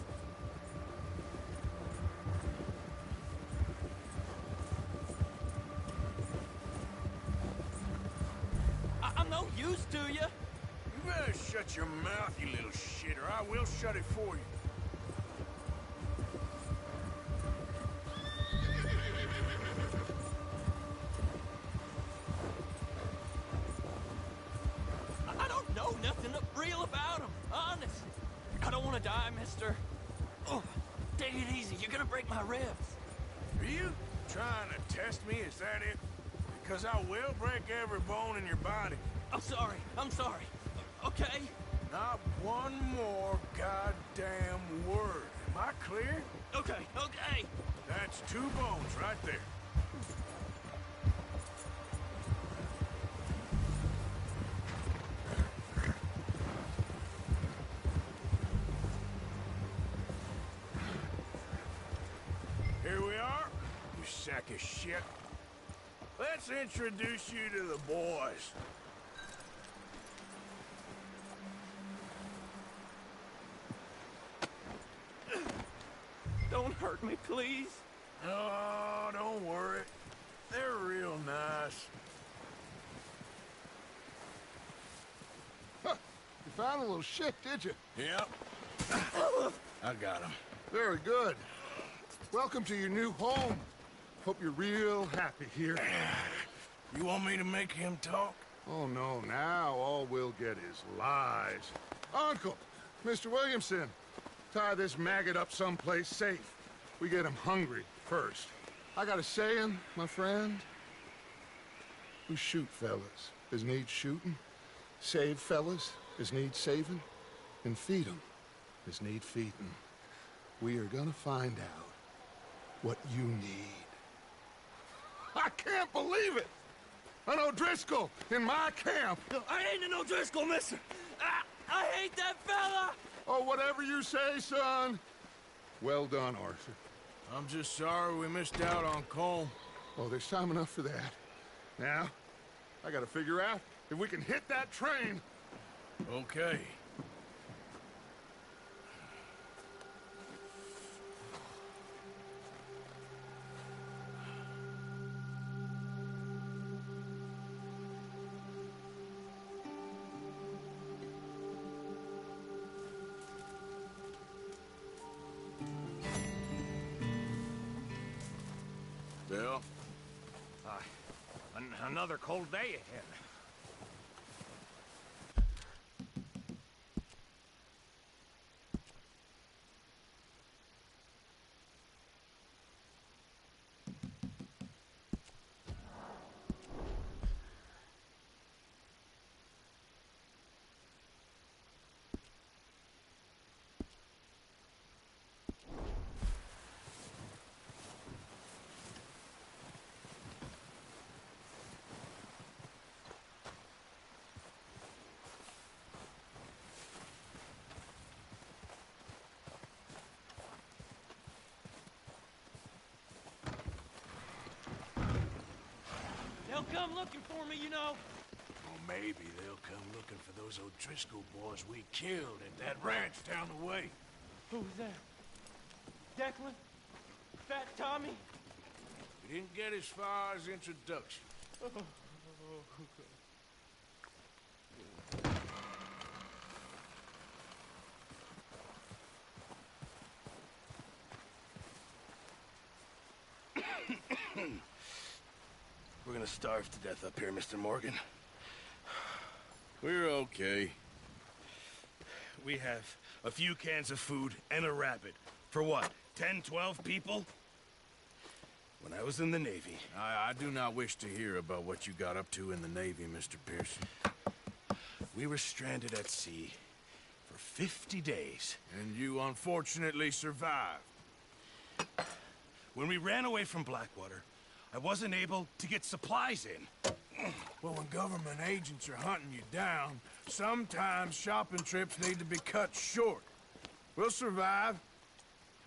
I'm no use to you. You better shut your mouth, you little shit, or I will shut it for you. I don't know nothing real about him, honest. I don't want to die, mister. Oh, take it easy. You're gonna break my ribs. Are you trying to test me? Is that it? Because I will break every bone in your body. I'm sorry. I'm sorry. Okay? Not one more goddamn word. Am I clear? Okay, okay. That's 2 bones right there. Here we are, you sack of shit. Let's introduce you to the boys. Don't hurt me, please. Oh, don't worry. They're real nice. Huh. You found a little shit, did you? Yep. I got him. Very good. Welcome to your new home. Hope you're real happy here. You want me to make him talk? Oh, no. Now all we'll get is lies. Uncle, Mr. Williamson, tie this maggot up someplace safe. We get him hungry first. I got a saying, my friend. We shoot fellas as need shooting, save fellas as need saving, and feed 'em as need feeding. We are gonna find out what you need. I can't believe it! An O'Driscoll in my camp! I ain't an O'Driscoll, mister! I hate that fella! Oh, whatever you say, son. Well done, Arthur. I'm just sorry we missed out on Cole. Oh, there's time enough for that. Now, I gotta figure out if we can hit that train. Okay. Bill? Another cold day ahead. They'll come looking for me, you know. Well, maybe they'll come looking for those O'Driscoll boys we killed at that ranch down the way. Who's that? Declan? Fat Tommy? We didn't get as far as introduction. We're gonna starve to death up here, Mr. Morgan. We're okay. We have a few cans of food and a rabbit. For what, 10, 12 people? When I was in the Navy... I do not wish to hear about what you got up to in the Navy, Mr. Pearson. We were stranded at sea for 50 days. And you unfortunately survived. When we ran away from Blackwater, I wasn't able to get supplies in. Well, when government agents are hunting you down, sometimes shopping trips need to be cut short. We'll survive.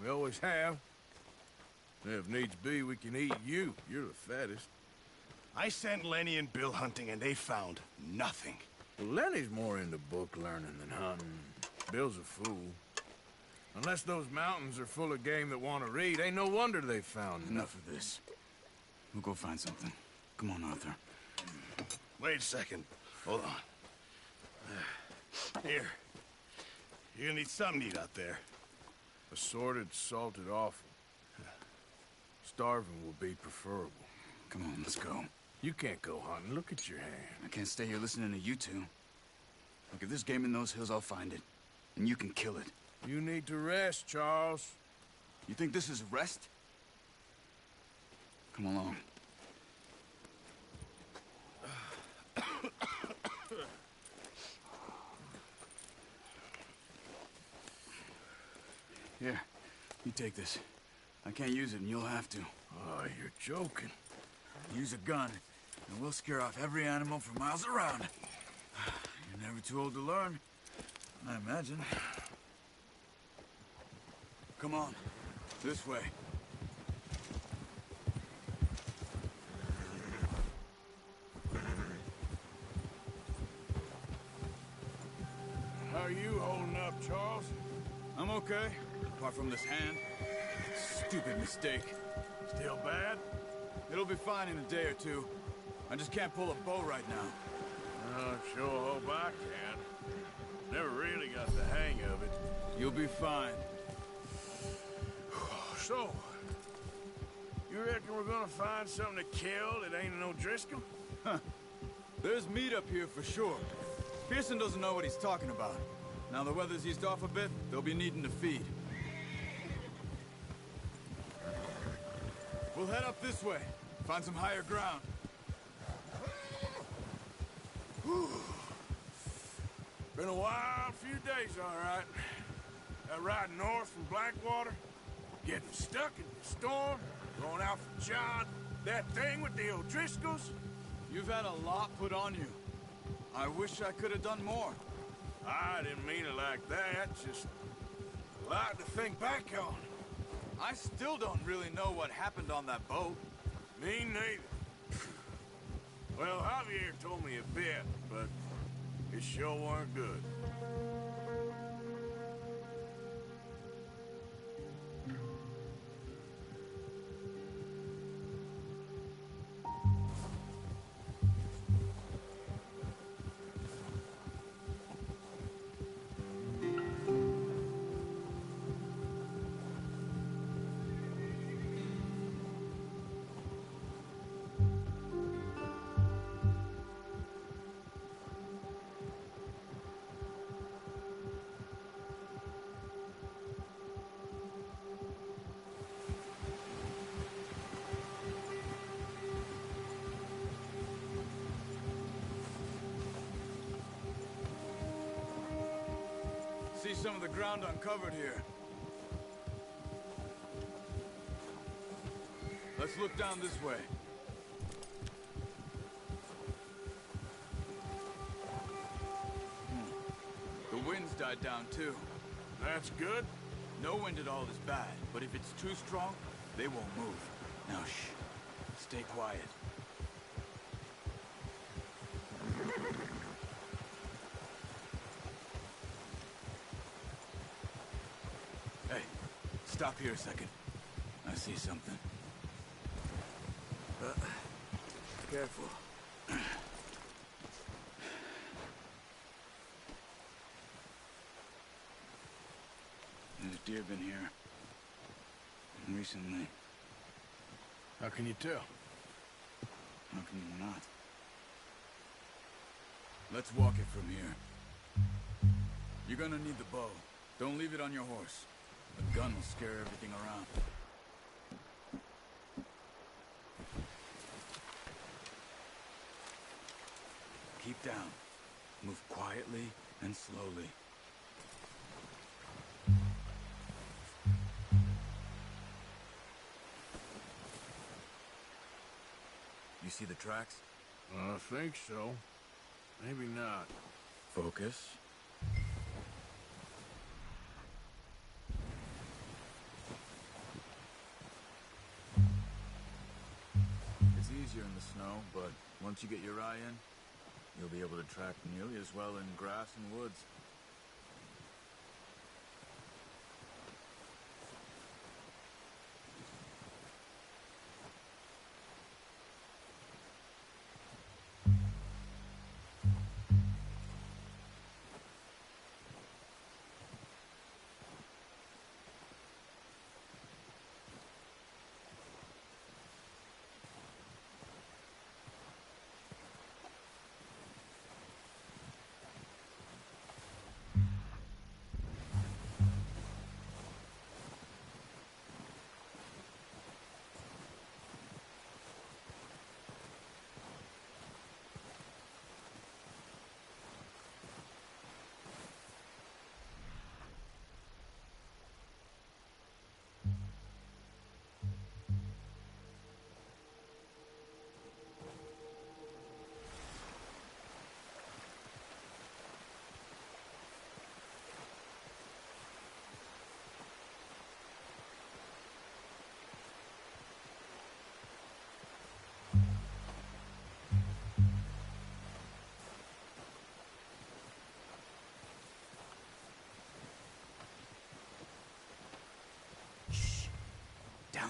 We always have. If needs be, we can eat you. You're the fattest. I sent Lenny and Bill hunting, and they found nothing. Well, Lenny's more into book learning than hunting. Bill's a fool. Unless those mountains are full of game that want to read, ain't no wonder they found Enough of this. We'll go find something. Come on, Arthur. Wait a second. Hold on. Here. You're gonna need something to eat out there. Assorted, salted offal. Starving will be preferable. Come on, let's go. You can't go hunting. Look at your hand. I can't stay here listening to you two. Look, if there's game in those hills, I'll find it. And you can kill it. You need to rest, Charles. You think this is rest? Come along. Here, you take this. I can't use it, and you'll have to. Oh, you're joking. Use a gun, and we'll scare off every animal for miles around. You're never too old to learn, I imagine. Come on, this way. How are you holding up, Charles? I'm okay, apart from this hand. Stupid mistake. Still bad? It'll be fine in a day or two. I just can't pull a bow right now. Oh, sure hope I can. Never really got the hang of it. You'll be fine. So, you reckon we're gonna find something to kill that ain't no Driscoll? Huh. There's meat up here for sure. Pearson doesn't know what he's talking about. Now the weather's eased off a bit, they'll be needing to feed. We'll head up this way. Find some higher ground. Whew. Been a wild few days, all right. That ride north from Blackwater, getting stuck in the storm, going out for John, that thing with the O'Driscolls. You've had a lot put on you. I wish I could have done more. I didn't mean it like that, just a lot to think back on. I still don't really know what happened on that boat. Me neither. Well, Javier told me a bit, but it sure weren't good. See some of the ground uncovered here. Let's look down this way. The wind's died down too. That's good. No wind at all is bad, but if it's too strong, they won't move. Now shh. Stay quiet. Hey, stop here a second. I see something. Careful. There's deer been here. Recently. How can you tell? How can you not? Let's walk it from here. You're gonna need the bow. Don't leave it on your horse. The gun will scare everything around. Keep down. Move quietly and slowly. You see the tracks? I think so. Maybe not. Focus. It's easier in the snow, but once you get your eye in, you'll be able to track nearly as well in grass and woods.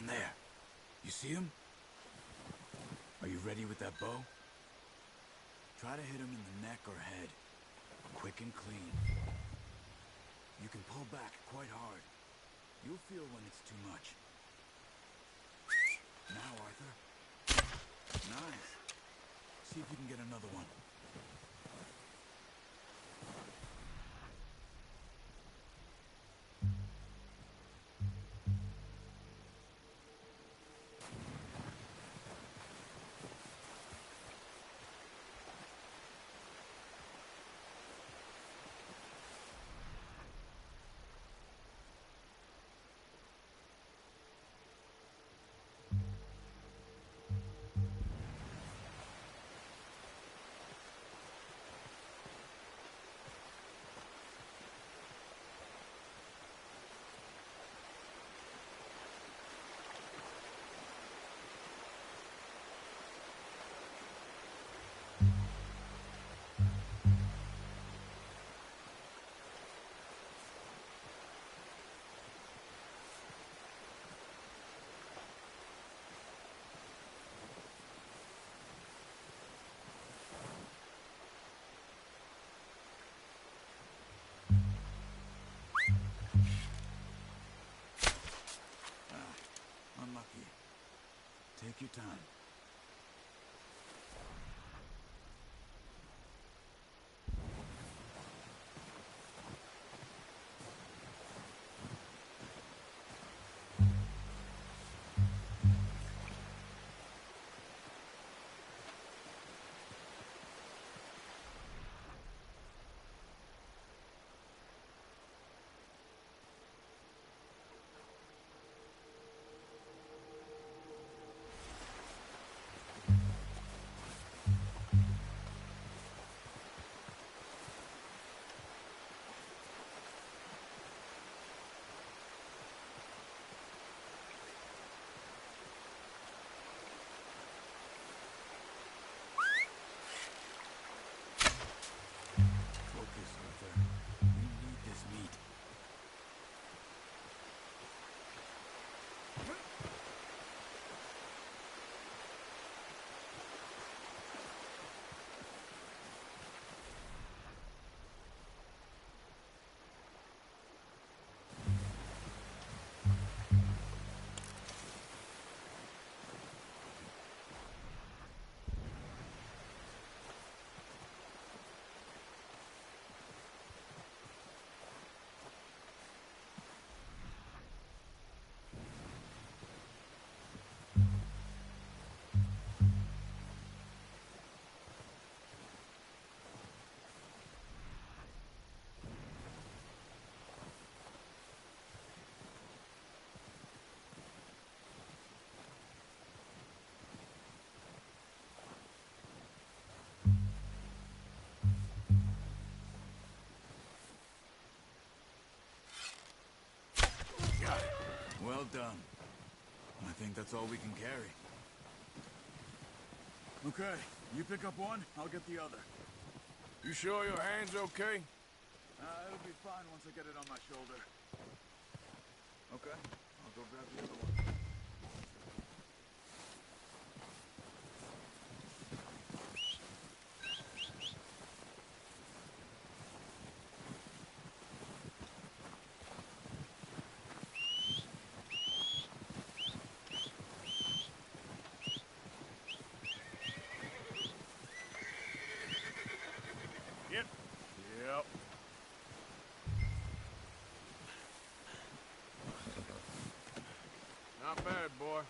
Down there. You see him? Are you ready with that bow? Try to hit him in the neck or head. Quick and clean. You can pull back quite hard. You'll feel when it's too much. Now, Arthur. Nice. See if you can get another one. Unlucky. Take your time. Well done. I think that's all we can carry. Okay, you pick up one, I'll get the other. You sure your hand's okay? It'll be fine once I get it on my shoulder. Okay, I'll go grab the other one. Yep. Not bad, boy.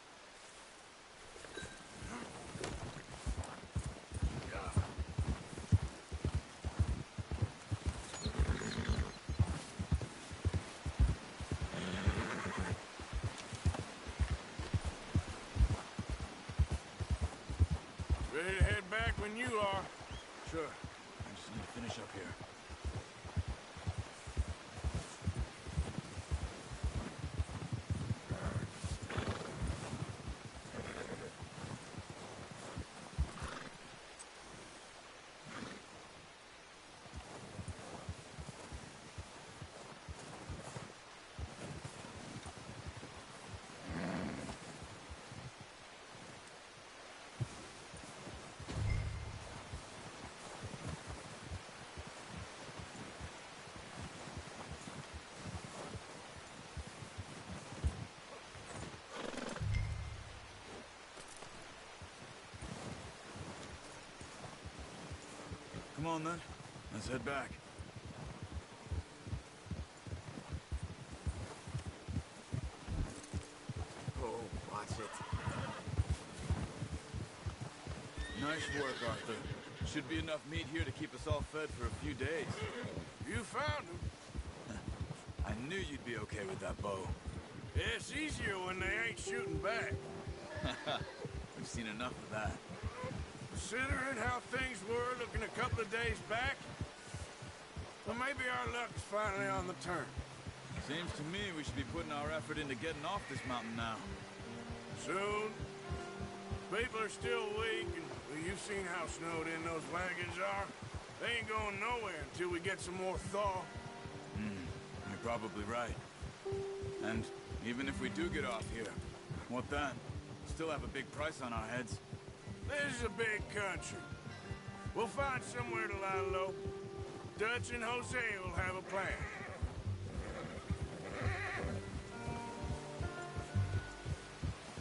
Ready to head back when you are. Sure. I just need to finish up here. Come on, then. Let's head back. Oh, watch it. Nice work, Arthur. Should be enough meat here to keep us all fed for a few days. You found him. I knew you'd be okay with that bow. It's easier when they ain't shooting back. We've seen enough of that. Considering how things were looking a couple of days back, well, maybe our luck's finally on the turn. Seems to me we should be putting our effort into getting off this mountain now. Soon. People are still weak, and well, you've seen how snowed in those wagons are. They ain't going nowhere until we get some more thaw. You're probably right. And even if we do get off here, what then? Still have a big price on our heads. This is a big country. We'll find somewhere to lie low. Dutch and Jose will have a plan.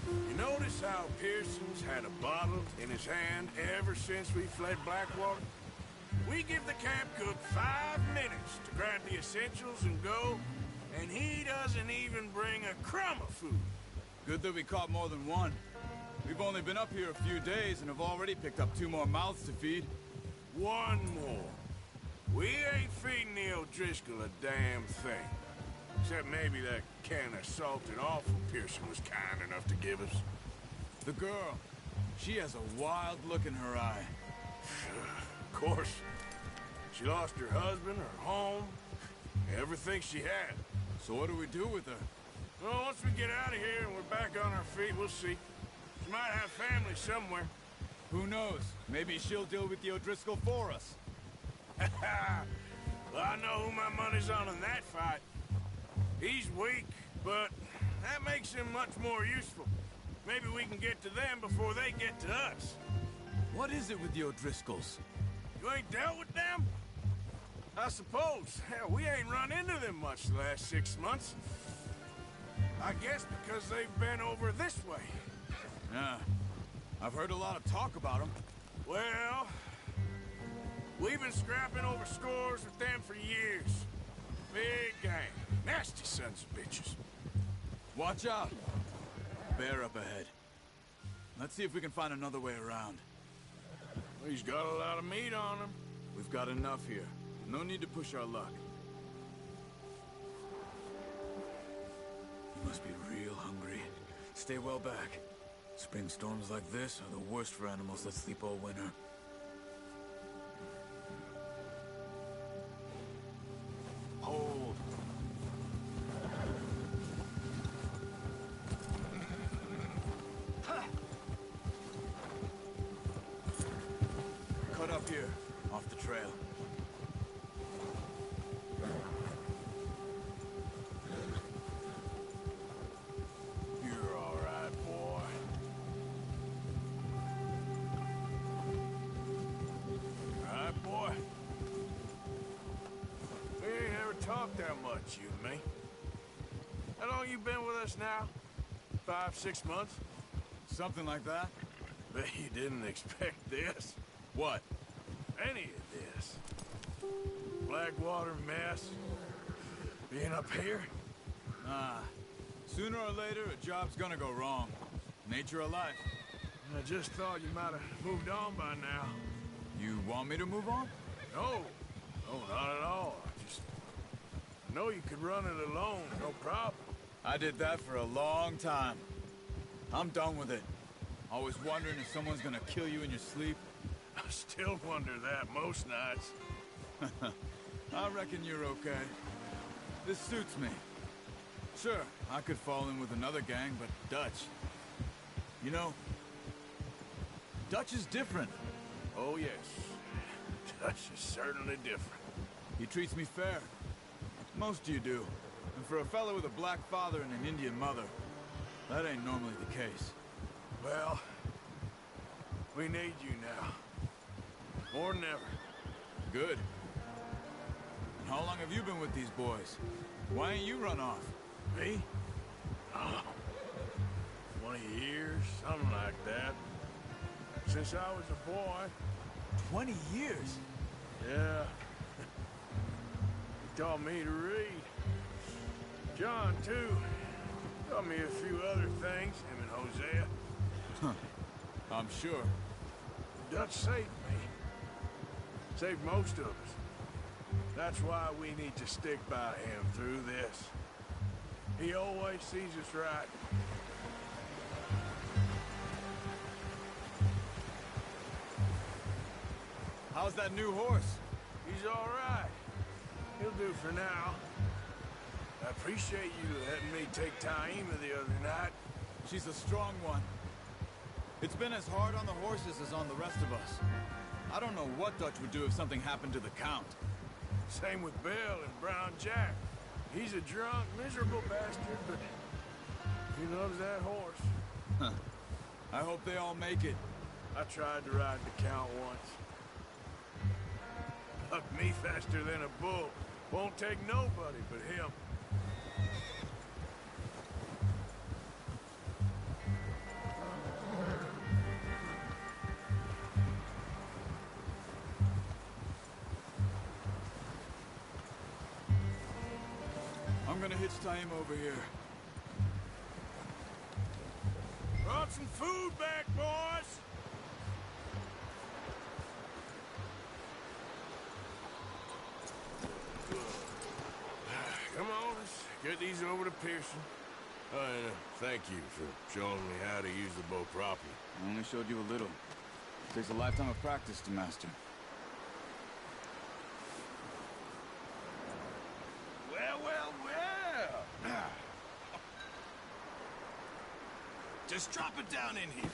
You notice how Pearson's had a bottle in his hand ever since we fled Blackwater? We give the camp cook 5 minutes to grab the essentials and go, and he doesn't even bring a crumb of food. Good that we caught more than one. We've only been up here a few days and have already picked up 2 more mouths to feed. 1 more. We ain't feeding the O'Driscoll a damn thing. Except maybe that can of salted offal Pearson was kind enough to give us. The girl. She has a wild look in her eye. Of course. She lost her husband, her home, everything she had. So what do we do with her? Well, once we get out of here and we're back on our feet, we'll see. She might have family somewhere. Who knows? Maybe she'll deal with the O'Driscoll for us. Well, I know who my money's on in that fight. He's weak, but that makes him much more useful. Maybe we can get to them before they get to us. What is it with the O'Driscolls? You ain't dealt with them? I suppose. Hell, we ain't run into them much the last 6 months. I guess because they've been over this way. Yeah. I've heard a lot of talk about them. Well, we've been scrapping over scores with them for years. Big gang. Nasty sons of bitches. Watch out. Bear up ahead. Let's see if we can find another way around. Well, he's got a lot of meat on him. We've got enough here. No need to push our luck. You must be real hungry. Stay well back. Spring storms like this are the worst for animals that sleep all winter. Hold. Cut up here, off the trail. You're all right, boy. All right, boy. We ain't ever talked that much, you and me. How long you been with us now? 5, 6 months? Something like that? Bet you didn't expect this. What? Any of this. Blackwater mess. Being up here? Sooner or later, a job's gonna go wrong. Nature of life. I just thought you might have moved on by now. You want me to move on? No. No, not at all. I just know you could run it alone, no problem. I did that for a long time. I'm done with it. Always wondering if someone's gonna kill you in your sleep. I still wonder that most nights. I reckon you're okay. This suits me. Sure, I could fall in with another gang, but Dutch... You know, Dutch is different. Oh, yes. Dutch is certainly different. He treats me fair. Most of you do. And for a fellow with a black father and an Indian mother, that ain't normally the case. Well, we need you now. More than ever. Good. And how long have you been with these boys? Why ain't you run off? Me? Oh, 20 years, something like that. Since I was a boy. 20 years? Yeah. He taught me to read. John, too. Taught me a few other things, him and Hosea. Huh. I'm sure. Dutch saved me. Saved most of us. That's why we need to stick by him through this. He always sees us right. How's that new horse? He's all right. He'll do for now. I appreciate you letting me take Taima the other night. She's a strong one. It's been as hard on the horses as on the rest of us. I don't know what Dutch would do if something happened to the Count. Same with Bill and Brown Jack. He's a drunk, miserable bastard, but he loves that horse. Huh. I hope they all make it. I tried to ride the Count once. Bucked me faster than a bull. Won't take nobody but him. I'm gonna hitch Taima over here. Brought some food back, boys! Come on, let's get these over to Pearson. And thank you for showing me how to use the bow properly. I only showed you a little. Takes a lifetime of practice to master. Well. Just drop it down in here.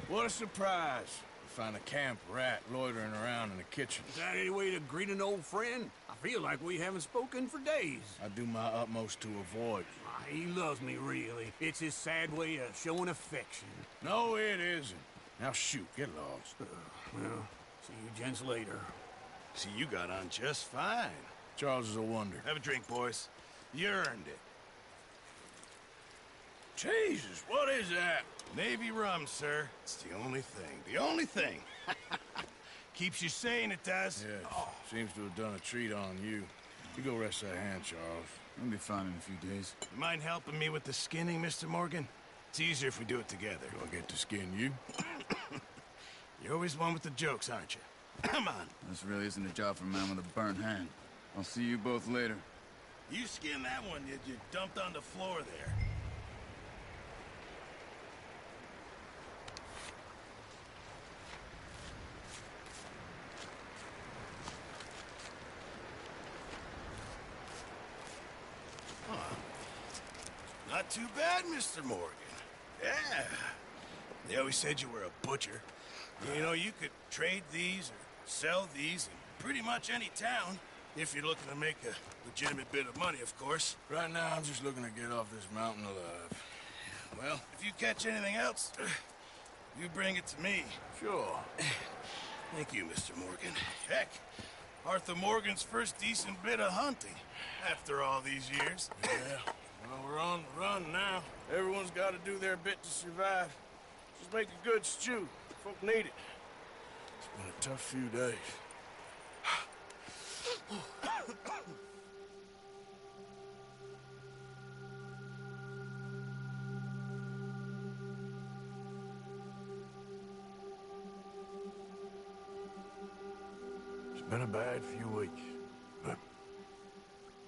What a surprise. You find a camp rat loitering around in the kitchen. Is that any way to greet an old friend? I feel like we haven't spoken for days. I do my utmost to avoid you. He loves me, really. It's his sad way of showing affection. No, it isn't. Now shoot, get lost. Well, see you gents later. See, you got on just fine. Charles is a wonder. Have a drink, boys. You earned it. Jesus, what is that? Navy rum, sir. It's the only thing. The only thing. Keeps you sane, it does. Yes. Seems to have done a treat on you. You go rest that hand, Charles. I'll be fine in a few days. You mind helping me with the skinning, Mr. Morgan? It's easier if we do it together. Do I get to skin you? You're always one with the jokes, aren't you? Come on. This really isn't a job for a man with a burnt hand. I'll see you both later. You skinned that one you dumped on the floor there. Not too bad, Mr. Morgan. Yeah. They always said you were a butcher. You know, you could trade these or sell these in pretty much any town, if you're looking to make a legitimate bit of money, of course. Right now, I'm just looking to get off this mountain alive. Well, if you catch anything else, you bring it to me. Sure. Thank you, Mr. Morgan. Heck, Arthur Morgan's first decent bit of hunting after all these years. Yeah. Well, we're on the run now. Everyone's got to do their bit to survive. Just make a good stew. Folk need it. It's been a tough few days. It's been a bad few weeks, but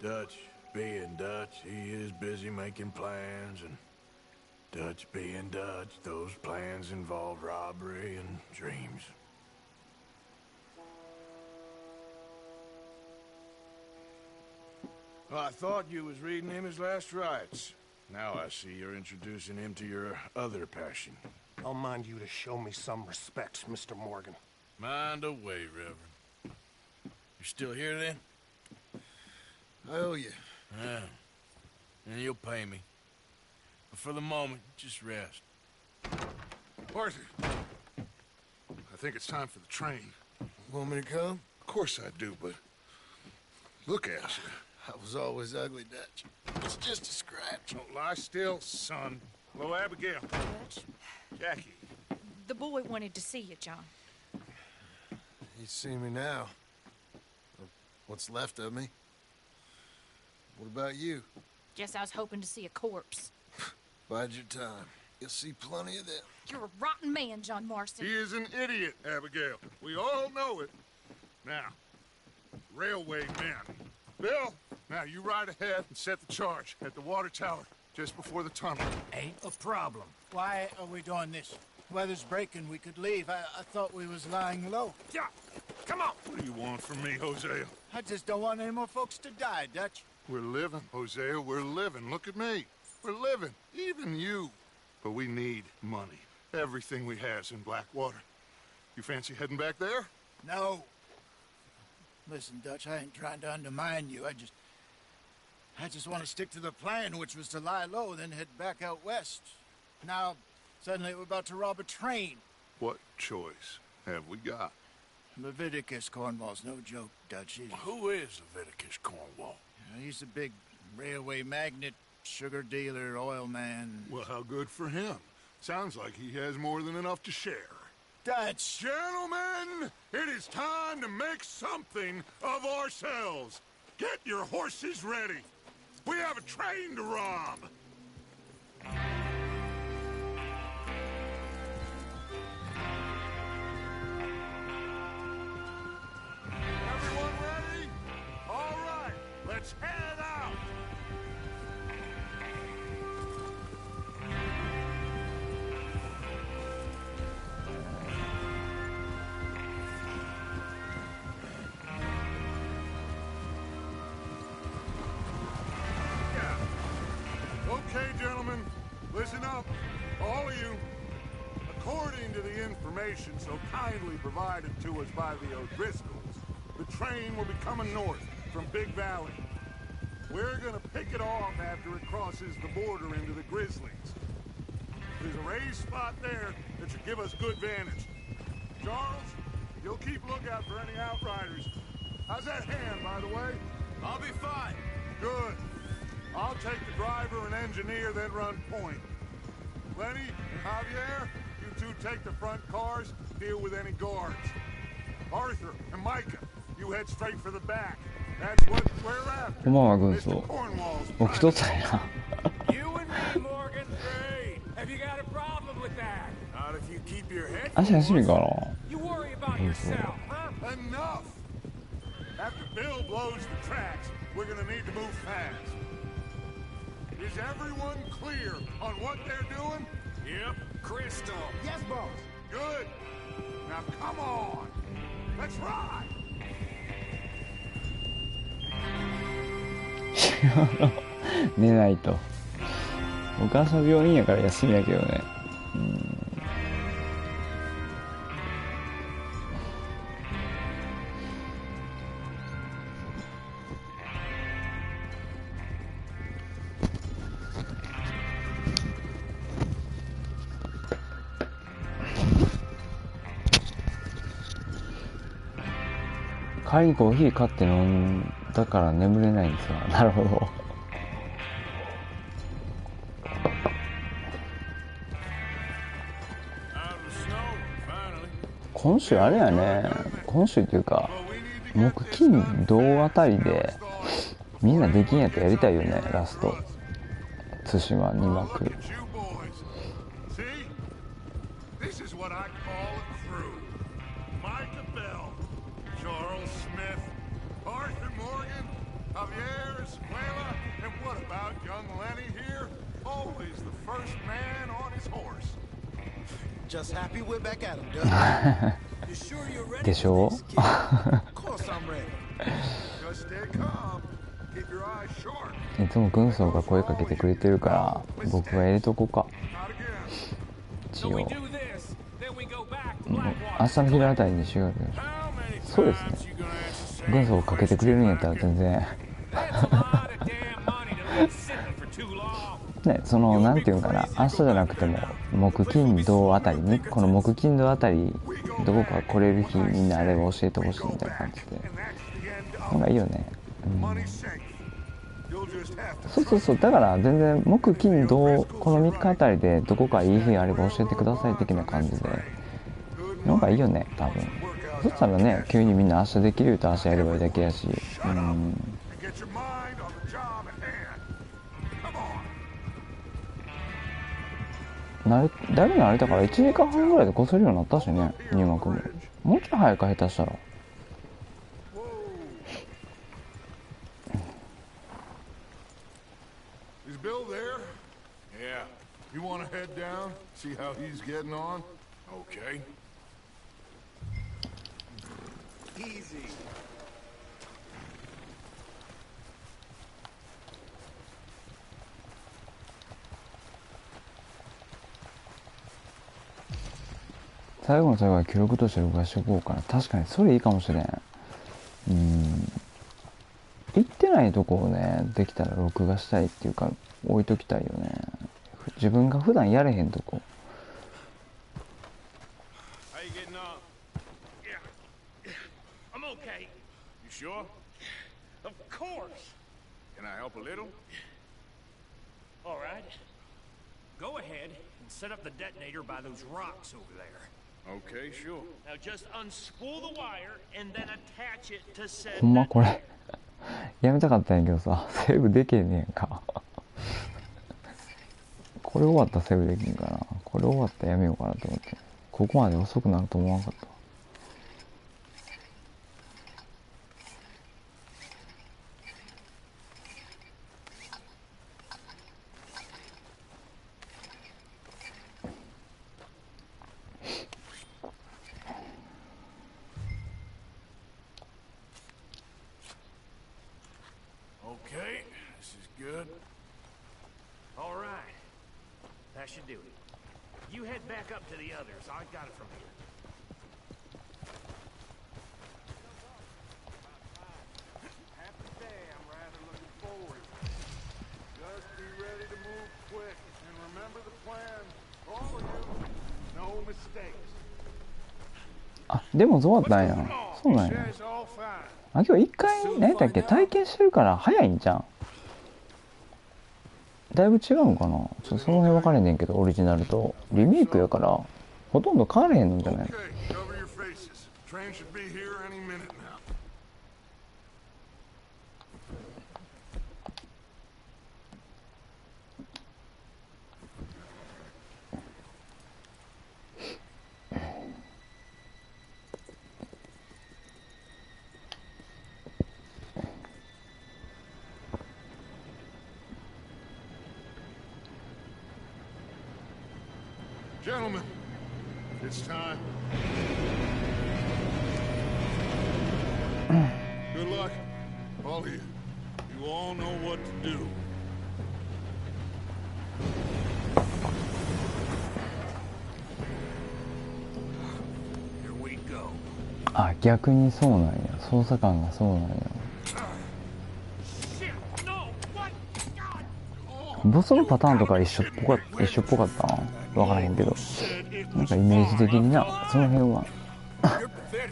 Dutch being Dutch, he is busy making plans, and Dutch being Dutch, those plans involve robbery and dreams. Well, I thought you was reading him his last rites. Now I see you're introducing him to your other passion. I'll mind you to show me some respect, Mr. Morgan. Mind away, Reverend. You're still here, then? I owe you. Yeah. And you'll pay me. But for the moment, just rest. Arthur, I think it's time for the train. Want me to come? Of course I do, but look at you. I was always ugly, Dutch. It's just a scratch. Don't lie still, son. Hello, Abigail. Dutch, Jackie. the boy wanted to see you, John. You see me now. What's left of me. What about you? Guess I was hoping to see a corpse. Bide your time. You'll see plenty of them. You're a rotten man, John Marston. He is an idiot, Abigail. We all know it. Now, railway men. Bill, now you ride ahead and set the charge at the water tower just before the tunnel. Ain't a problem. Why are we doing this? Weather's breaking. We could leave. I thought we was lying low. Yeah, come on. What do you want from me, Hosea? I just don't want any more folks to die, Dutch. We're living, Hosea. We're living. Look at me. We're living. Even you. But we need money. Everything we has in Blackwater. You fancy heading back there? No. Listen, Dutch, I ain't trying to undermine you. I just want to stick to the plan, which was to lie low, then head back out west. Now, suddenly we're about to rob a train. What choice have we got? Leviticus Cornwall's no joke, Dutch. Who is Leviticus Cornwall? He's a big railway magnate, sugar dealer, oil man. Well, how good for him. Sounds like he has more than enough to share. Dutch! Gentlemen, it is time to make something of ourselves. Get your horses ready. We have a train to rob. Everyone ready? All right, let's head out. Okay, gentlemen, listen up, all of you. According to the information so kindly provided to us by the O'Driscolls, the train will be coming north from Big Valley. We're gonna pick it off after it crosses the border into the Grizzlies. There's a raised spot there that should give us good vantage. Charles, you'll keep lookout for any outriders. How's that hand, by the way? I'll be fine. Good. I'll take the driver and engineer, then run point. Lenny and Javier, you two take the front cars, deal with any guards. Arthur and Micah, you head straight for the back. That's what we're after. こんばんは、軍曹。僕一つやな。You and me, Morgan. Great. Have you got a problem with that? Not if you keep your head. 明日休みかな。 You worry about yourself, huh? Enough! After Bill blows the tracks, we're gonna need to move fast. Is everyone clear on what they're doing? Yep, crystal. Yes, boss. Good. Now come on. Let's ride. 寝ないと。お母さん病院やから休みやけどね。帰りにコーヒー買って飲んだから眠れないんですよ。なるほど。今週あれやね。今週っていうか木金土あたりでみんなできんやったらやりたいよね。ラスト対馬2幕。Just happy we're back at him, Doug. You sure you're ready? でしょ Of course I'm ready. Just stay calm. Keep your eyes sharp. いつも軍曹が声かけてくれてるから僕が入れとこうか。一応、明日の昼あたりに修学。そうですね。軍曹をかけてくれるんやったら全然ね、そのなんていうかな、明日じゃなくても木金土あたりに、この木金土あたりどこか来れる日みんなあれば教えてほしいみたいな感じでなんかいいよね。そうそうそう、だから全然木金土この3日あたりでどこかいい日あれば教えてください的な感じでなんかいいよね多分。そしたらね、急にみんな明日できると明日やればいいだけやし、だいぶ慣れたから1時間半ぐらいでこせるようになったしね、入幕も。もうちょい早く下手したら。Is Bill there? Yeah. You want to head down, see how he's getting on? Okay. Easy. 最後の最後は記録として録画しておこうかな。確かにそれいいかもしれん。行ってないとこをね、できたら録画したいっていうか置いときたいよね。自分が普段やれへんとこ。How you getting on? Yeah. I'm okay. You sure? Of course. Can I help a little? All right. Go ahead and set up the detonator by those rocks over there. Okay, sure. Now just unspool the wire and then attach it to said ほんまこれやめたかったんやけどさ、セーブできへんねんかこれ終わったらセーブできんかな。これ終わったらやめようかなと思って。ここまで遅くなると思わなかった。Okay, this is good. All right. That should do it. You head back up to the others. I got it from here. Have to say, I'm rather looking forward. Just be ready to move quick, and remember the plan. All of you, no mistakes. あ、でもそうだったんや。そうなんや。あ、今日一回何やったっけ、体験してるから早いんじゃん。だいぶ違うのかな。ちょっとその辺分かれんねんけど、オリジナルとリメイクやからほとんど変われへんのじゃない。Gentlemen, it's time. Good luck, all of you. You all know what to do. あ、逆にそうなんや。捜査官がそうなんや。ボスのパターンとか一緒っぽかったな。分からへんけど、なんかイメージ的にな、その辺は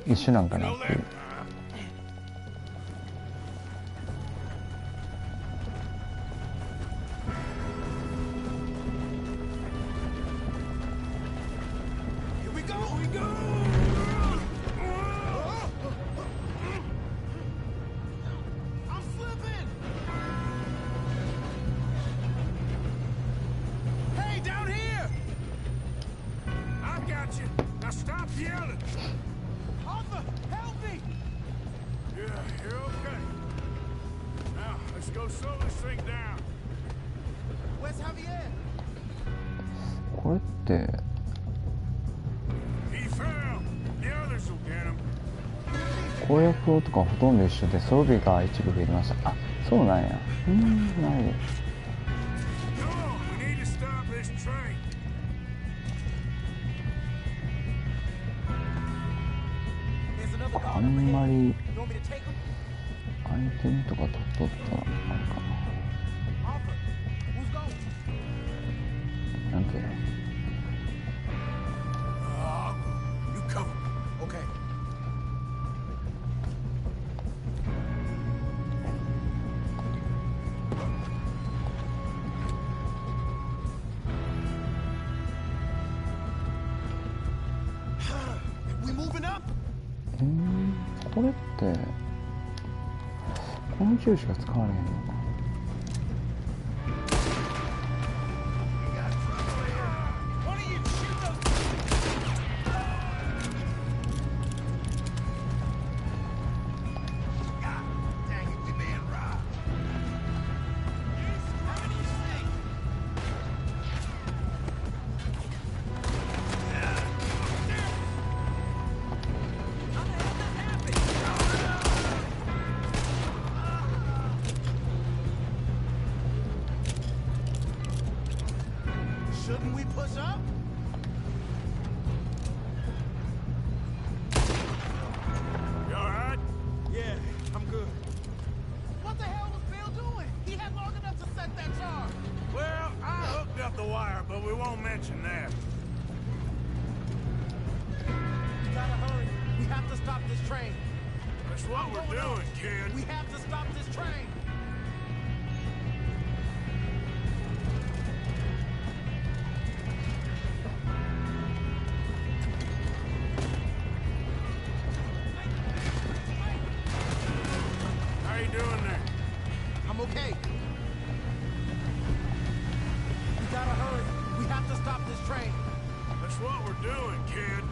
一緒なんかなっていう。これって攻略法とかほとんど一緒で装備が一部増えました。あ、そうなんや。なるほど。あんまりアイテムとか取っとったらあれかな。なんていうの。これってこの銃しか使われへんのか。Shouldn't we push up? You alright? Yeah, I'm good. What the hell was Bill doing? He had long enough to set that charge. Well, I hooked up the wire, but we won't mention that. We gotta hurry. We have to stop this train. That's what we're doing, kid. We have to stop this train. How you doing there? I'm okay. We gotta hurry. We have to stop this train. That's what we're doing, kid.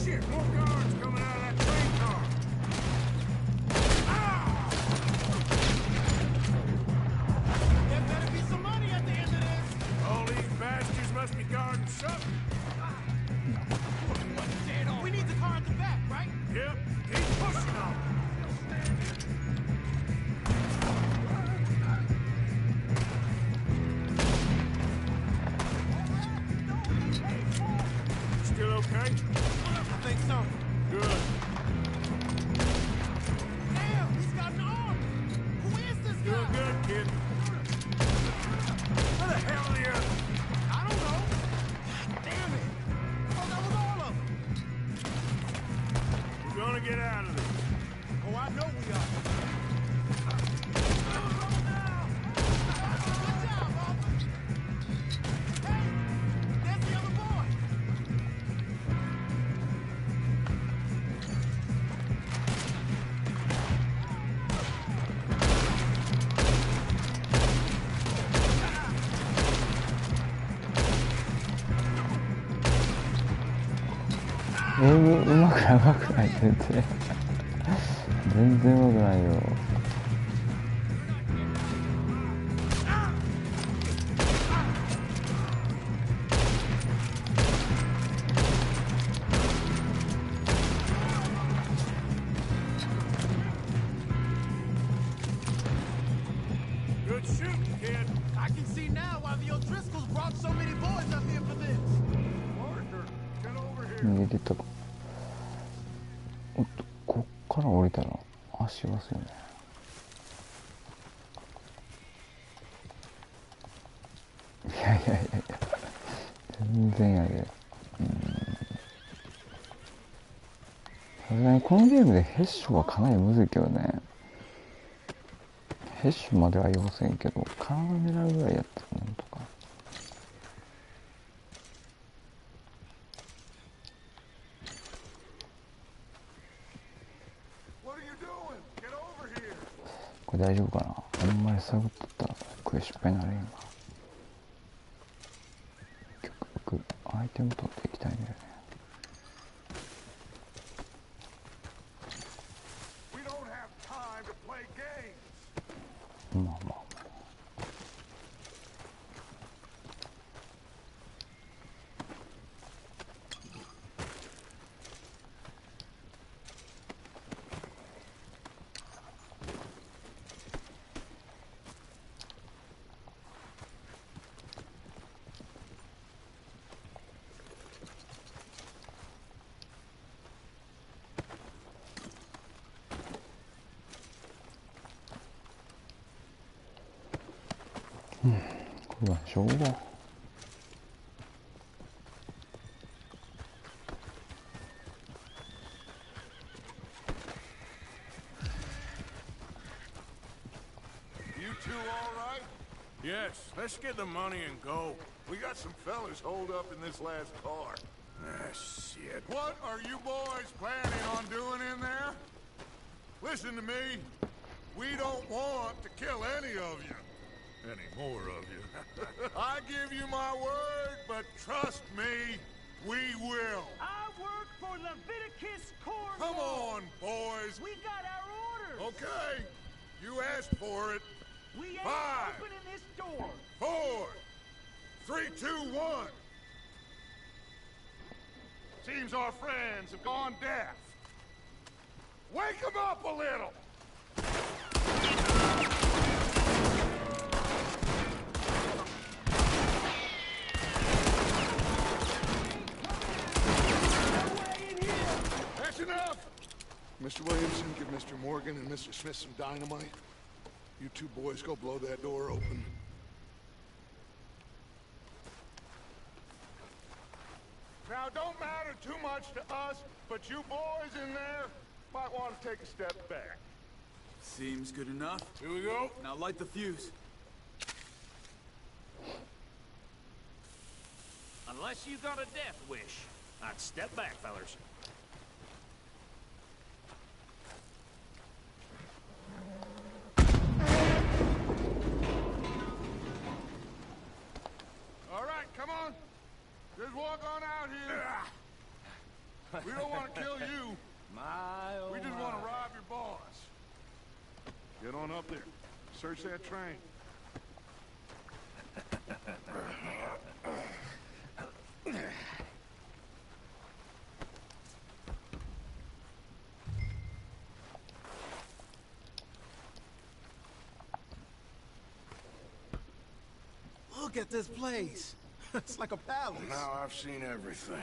Shit, more guards coming out of that train car. There better be some money at the end of this. All these bastards must be guarding something. We need the car at the back, right? Yep, keep pushing on. Still okay? I think so. Good. Damn, he's got an arm. Who is this guy? Doing good, kid. Where the hell are the others? I don't know. Damn it. Oh, that was all of them. We're gonna get out of this. Oh, I know we are. Good job, Arthur. Hey, there's the other boy.うまくないうまくない全然全然うまくないよ。Good shooting, kid. I can see now why the O'Driscolls brought so many boys up here for this. Arthur, get over here. 逃げてたか。おっと、こっから降りたら足がすよね。いやいやいやいや、全然やで。さすがにこのゲームでヘッシュはかなりむずいけどね。ヘッシュまでは要せんけど、体狙うぐらいやったらなんとか。これ大丈夫かな。あんまり探っとったらこれ失敗になれんな。結局アイテム取っていきたいんだよね。まあまあまあ。これはしょうが。Yes, let's get the money and go. We got some fellas holed up in this last car. Ah, shit. What are you boys planning on doing in there? Listen to me. We don't want to kill any of you. Any more of you. I give you my word, but trust me, we will. I work for Leviticus Corps. Come on, boys. We got our orders. Okay. You asked for it. We ain't 5, opening this door. 4, 3, 2, 1. Seems our friends have gone deaf. Wake them up a little. That's enough. Mr. Williamson, give Mr. Morgan and Mr. Smith some dynamite. You two boys go blow that door open. Now, don't matter too much to us, but you boys in there might want to take a step back. Seems good enough. Here we go. Now light the fuse. Unless you got a death wish, I'd step back, fellers. All right, come on. Just walk on out here. We don't want to kill you. We just want to rob your boss. Get on up there. Search that train. Look at this place. It's like a palace. Now I've seen everything.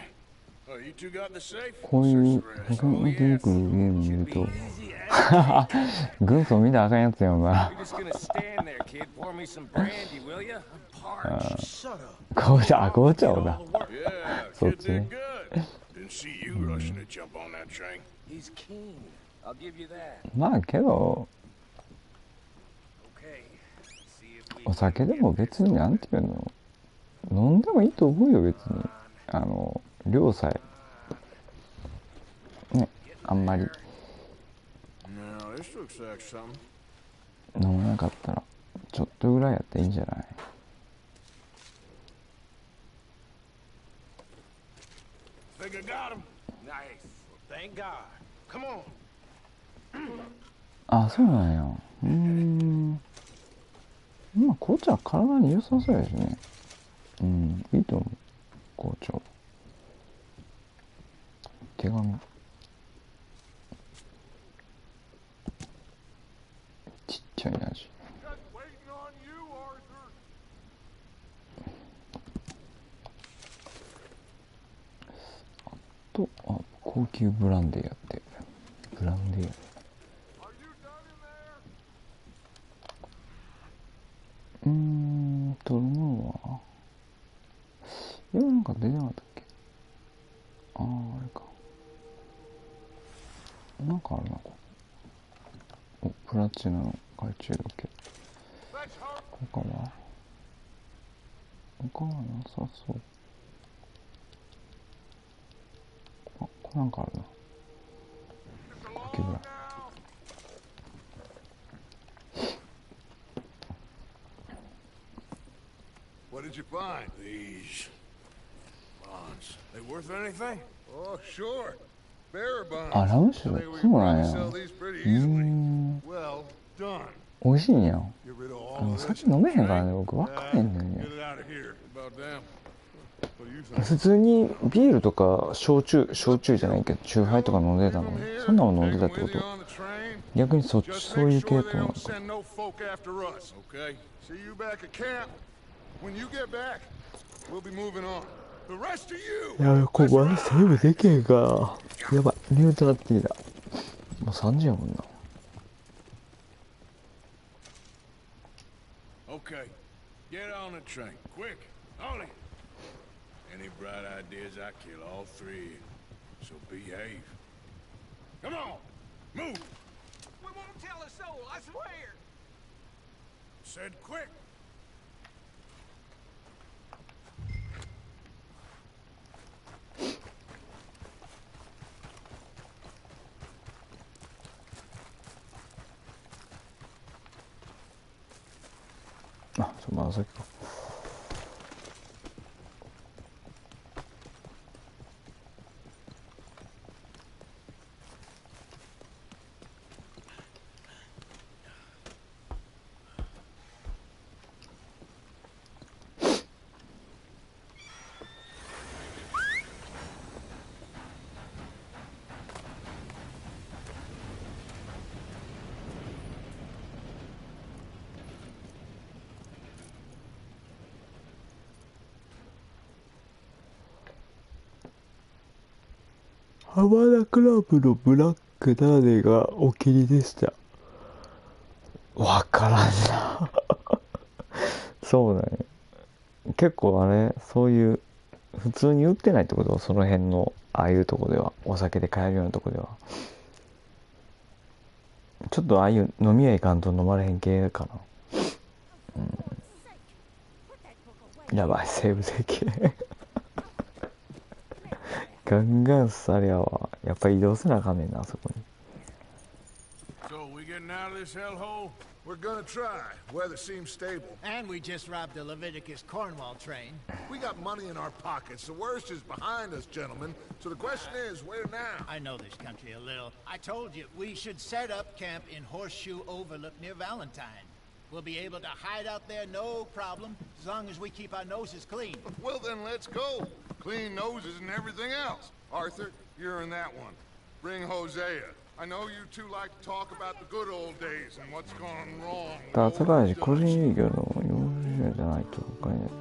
Oh, you two got the safe? こういう見ていくゲーム見ると軍曹見たらあかんやつやんな。紅茶、あ、紅茶をだ。そっちね。まあけどお酒でも別になんていうの飲んでもいいと思うよ別に。量さえねあんまり飲まなかったらちょっとぐらいやったらいいんじゃない。あ、そうなんや。まあ紅茶は体に良さそうやしね。いいと思う紅茶。手紙ちっちゃい味。あと高級ブランデーやってブランデー取るのはいやなんか出てなかったっけ。あれかなんかあるなここ。プラチナの懐中時計。他はなさそう。これなんかあるな。高級ブラン。What did you find? These bonds. They worth anything? Oh, sure. Bearer bonds. あ、ラム酒そうなんや。美味しいんや。酒飲めへんからね僕分かれへんねんね。普通にビールとか焼酎じゃないけど酎ハイとか飲んでたのにそんなの飲んでたってこと。逆にそういう系統なのか。やばい、ここまでセーブできへんか。やばい、眠たなってきた。もう3時やもんな。 Okay. Get on the train, quick, on it. Any bright ideas, I kill all three. So behave. Come on, move. We won't tell a soul, I swear. Said quick. Ah, så bara så.ハマダクラブのブラック誰がお気に入りでした。わからんなそうだね。結構あれ、そういう普通に売ってないってことは、その辺のああいうとこでは、お酒で買えるようなとこでは、ちょっとああいう飲み屋行かんと飲まれへん系かな。やばい、セーブできガンガンされやわ。やっぱり移動せなあかんねんな、あそこに。So we getting out of this hellhole? We're gonna try. Weather seems stable. And we just robbed a Leviticus Cornwall train. We got money in our pockets. The worst is behind us, gentlemen. So the question is, where now? I know this country a little. I told you, we should set up camp in Horseshoe Overlook near Valentine. We'll be able to hide out there, no problem, as long as we keep our noses clean. Well, then let's go. Clean noses and everything else. Arthur, you're in that one. Bring Hosea. I know you two like to talk about the good old days and what's gone wrong. 高橋個人営業の40じゃないとお金です。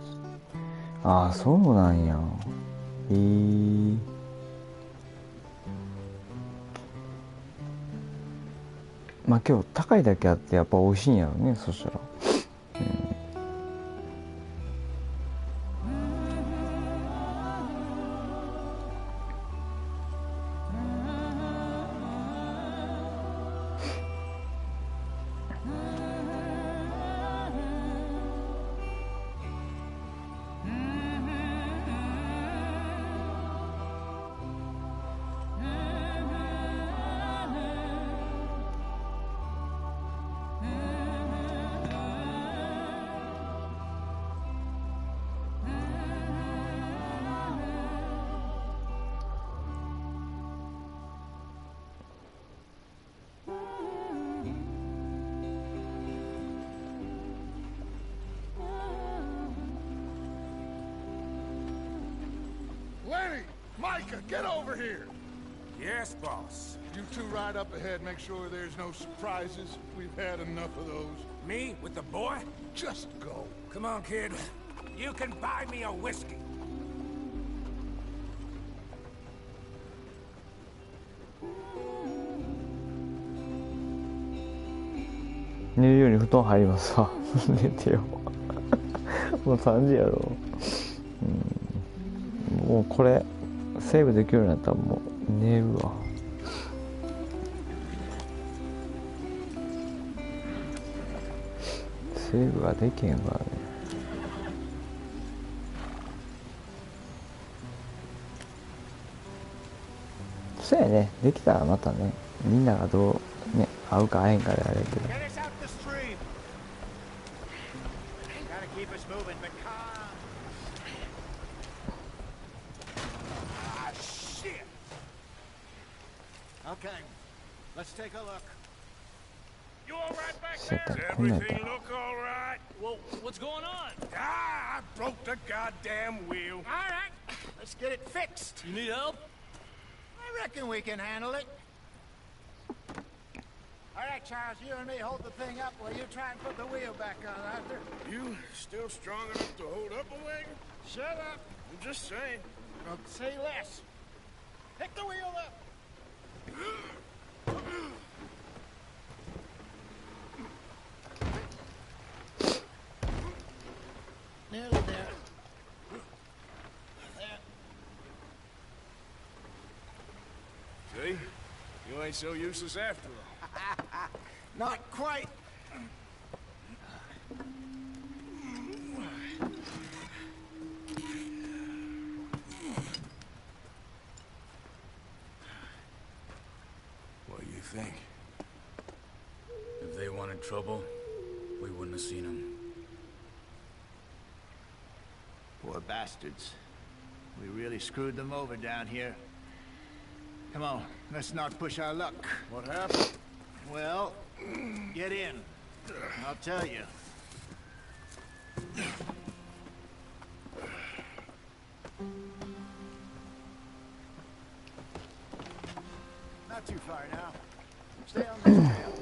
ああ、そうなんや。まあ今日高いだけあってやっぱ美味しいんやろね、そしたら。Micah, get over here! Yes, boss. You two ride up ahead, make sure there's no surprises. We've had enough of those. Me with the boy? Just go. Come on, kid. You can buy me a whiskey. 寝るように布団入りますわ寝てよもう3時やろ、もうこれセーブできるようになったらもう寝るわ。セーブができへんからね。そうやね、できたらまたね、みんながどうね合うか合えんかであれやけど。Okay, let's take a look. You all right back there? Does everything look all right? Well, what's going on? I broke the goddamn wheel. All right, let's get it fixed. You need help? I reckon we can handle it. All right, Charles, you and me hold the thing up while you try and put the wheel back on, Arthur. You still strong enough to hold up a wagon? Shut up. I'm just saying. Well, say less. Pick the wheel up. ain't so useless after all. Not quite. What do you think? If they wanted trouble, we wouldn't have seen them. Poor bastards. We really screwed them over down here. Come on, let's not push our luck. What happened? Well, get in. I'll tell you. Not too far now. Stay on this trail.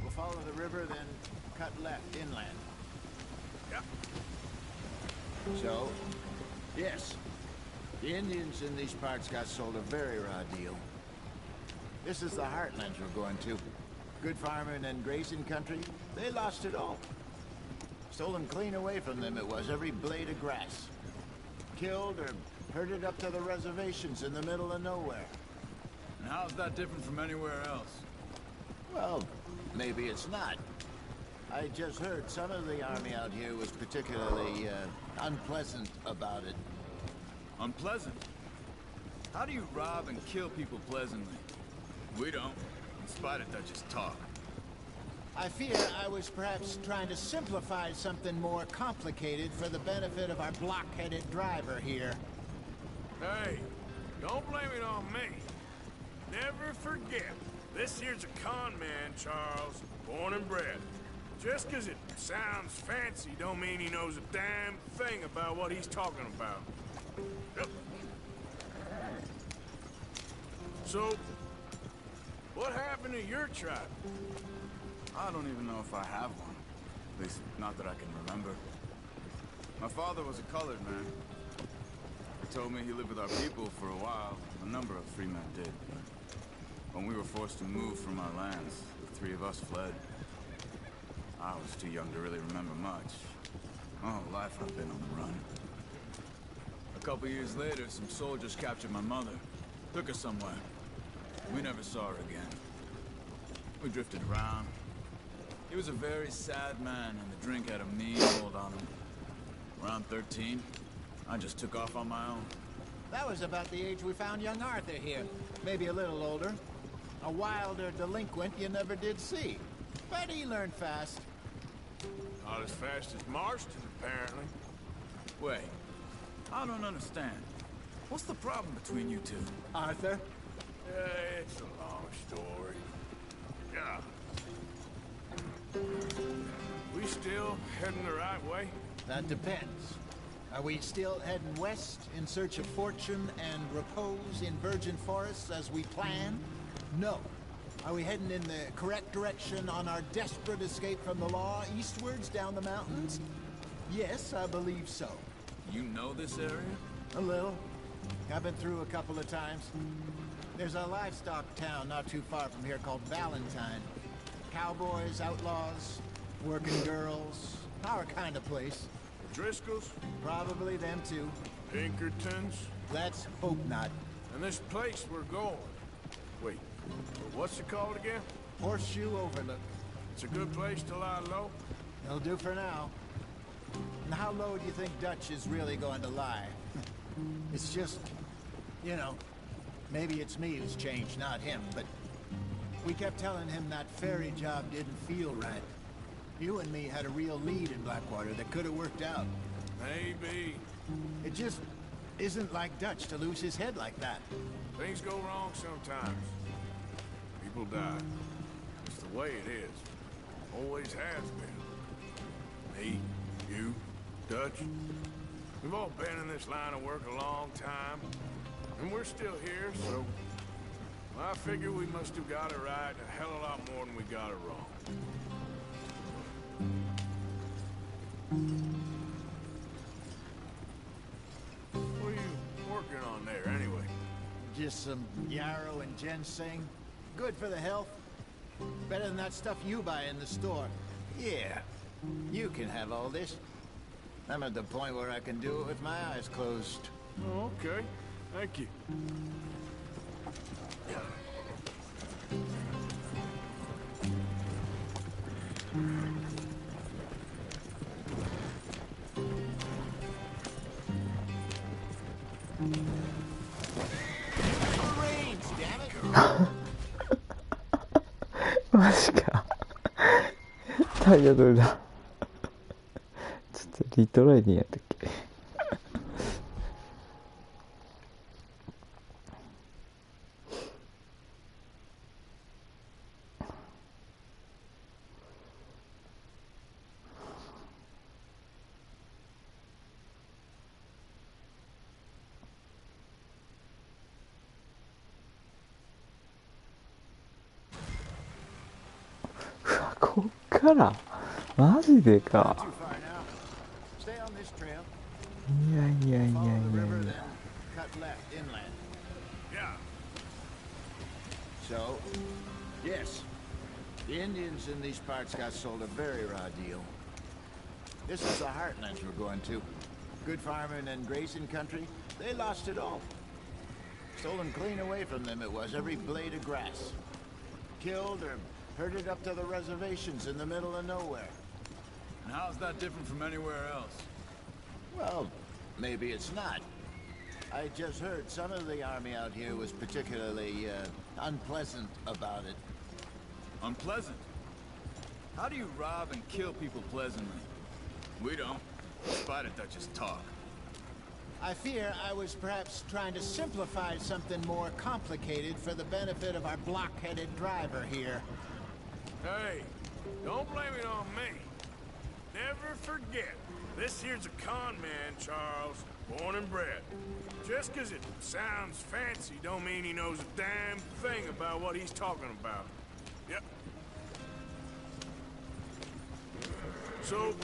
We'll follow the river, then cut left inland. Yep. So, yes, the Indians in these parts got sold a very raw deal. This is the heartlands we're going to. Good farming and grazing country, they lost it all. Stolen clean away from them it was, every blade of grass. Killed or herded up to the reservations in the middle of nowhere. And how's that different from anywhere else? Well, maybe it's not. I just heard some of the army out here was particularly, unpleasant about it. Unpleasant? How do you rob and kill people pleasantly? We don't, in spite of Dutch's talk. I fear I was perhaps trying to simplify something more complicated for the benefit of our block-headed driver here. Hey, don't blame it on me. Never forget, this here's a con man, Charles, born and bred. Just 'cause it sounds fancy don't mean he knows a damn thing about what he's talking about. Yep. So, what happened to your tribe? I don't even know if I have one. At least, not that I can remember. My father was a colored man. He told me he lived with our people for a while. A number of free men did. When we were forced to move from our lands, the three of us fled. I was too young to really remember much. My whole life I've been on the run. A couple years later, some soldiers captured my mother. Took her somewhere. We never saw her again. We drifted around. He was a very sad man, and the drink had a mean hold on him. Around 13, I just took off on my own. That was about the age we found young Arthur here. Maybe a little older. A wilder delinquent you never did see. But he learned fast. Not as fast as Marston, apparently. Wait, I don't understand. What's the problem between you two? Arthur? It's a long story. Yeah. We still heading the right way? That depends. Are we still heading west in search of fortune and repose in virgin forests as we planned? No. Are we heading in the correct direction on our desperate escape from the law eastwards down the mountains? Yes, I believe so. You know this area? A little. I've been through a couple of times. There's a livestock town not too far from here called Valentine. Cowboys, outlaws, working girls, our kind of place. The Driscolls? Probably them too. Pinkertons? Let's hope not. And this place we're going. Wait, what's it called again? Horseshoe Overlook. It's a good place to lie low? It'll do for now. And how low do you think Dutch is really going to lie? It's just, you know, maybe it's me who's changed, not him, but we kept telling him that ferry job didn't feel right. You and me had a real lead in Blackwater that could have worked out. Maybe. It just isn't like Dutch to lose his head like that. Things go wrong sometimes. People die. It's the way it is. Always has been. Me, you, Dutch. We've all been in this line of work a long time. And we're still here, so I figure we must have got it right a hell of a lot more than we got it wrong. What are you working on there, anyway? Just some yarrow and ginseng. Good for the health. Better than that stuff you buy in the store. Yeah, you can have all this. I'm at the point where I can do it with my eyes closed. Oh, okay. Thank you. マジか。タイヤ取れだ。ちょっとリトライでやったっけ。こっからマジでか。いやいやいやいやいや。So, yes, the Indians in these parts got sold a very raw deal. This is the heartlands we're going to. Good farming and grazing country, they lost it all. Stolen clean away from them it was, every blade of grass. Killed or herded up to the reservations in the middle of nowhere. And how's that different from anywhere else? Well, maybe it's not. I just heard some of the army out here was particularly, unpleasant about it. Unpleasant? How do you rob and kill people pleasantly? We don't, despite it, Dutch's talk. I fear I was perhaps trying to simplify something more complicated for the benefit of our block-headed driver here. Hey, don't blame it on me. Never forget, this here's a con man, Charles, born and bred. Just 'cause it sounds fancy don't mean he knows a damn thing about what he's talking about. Yep. So,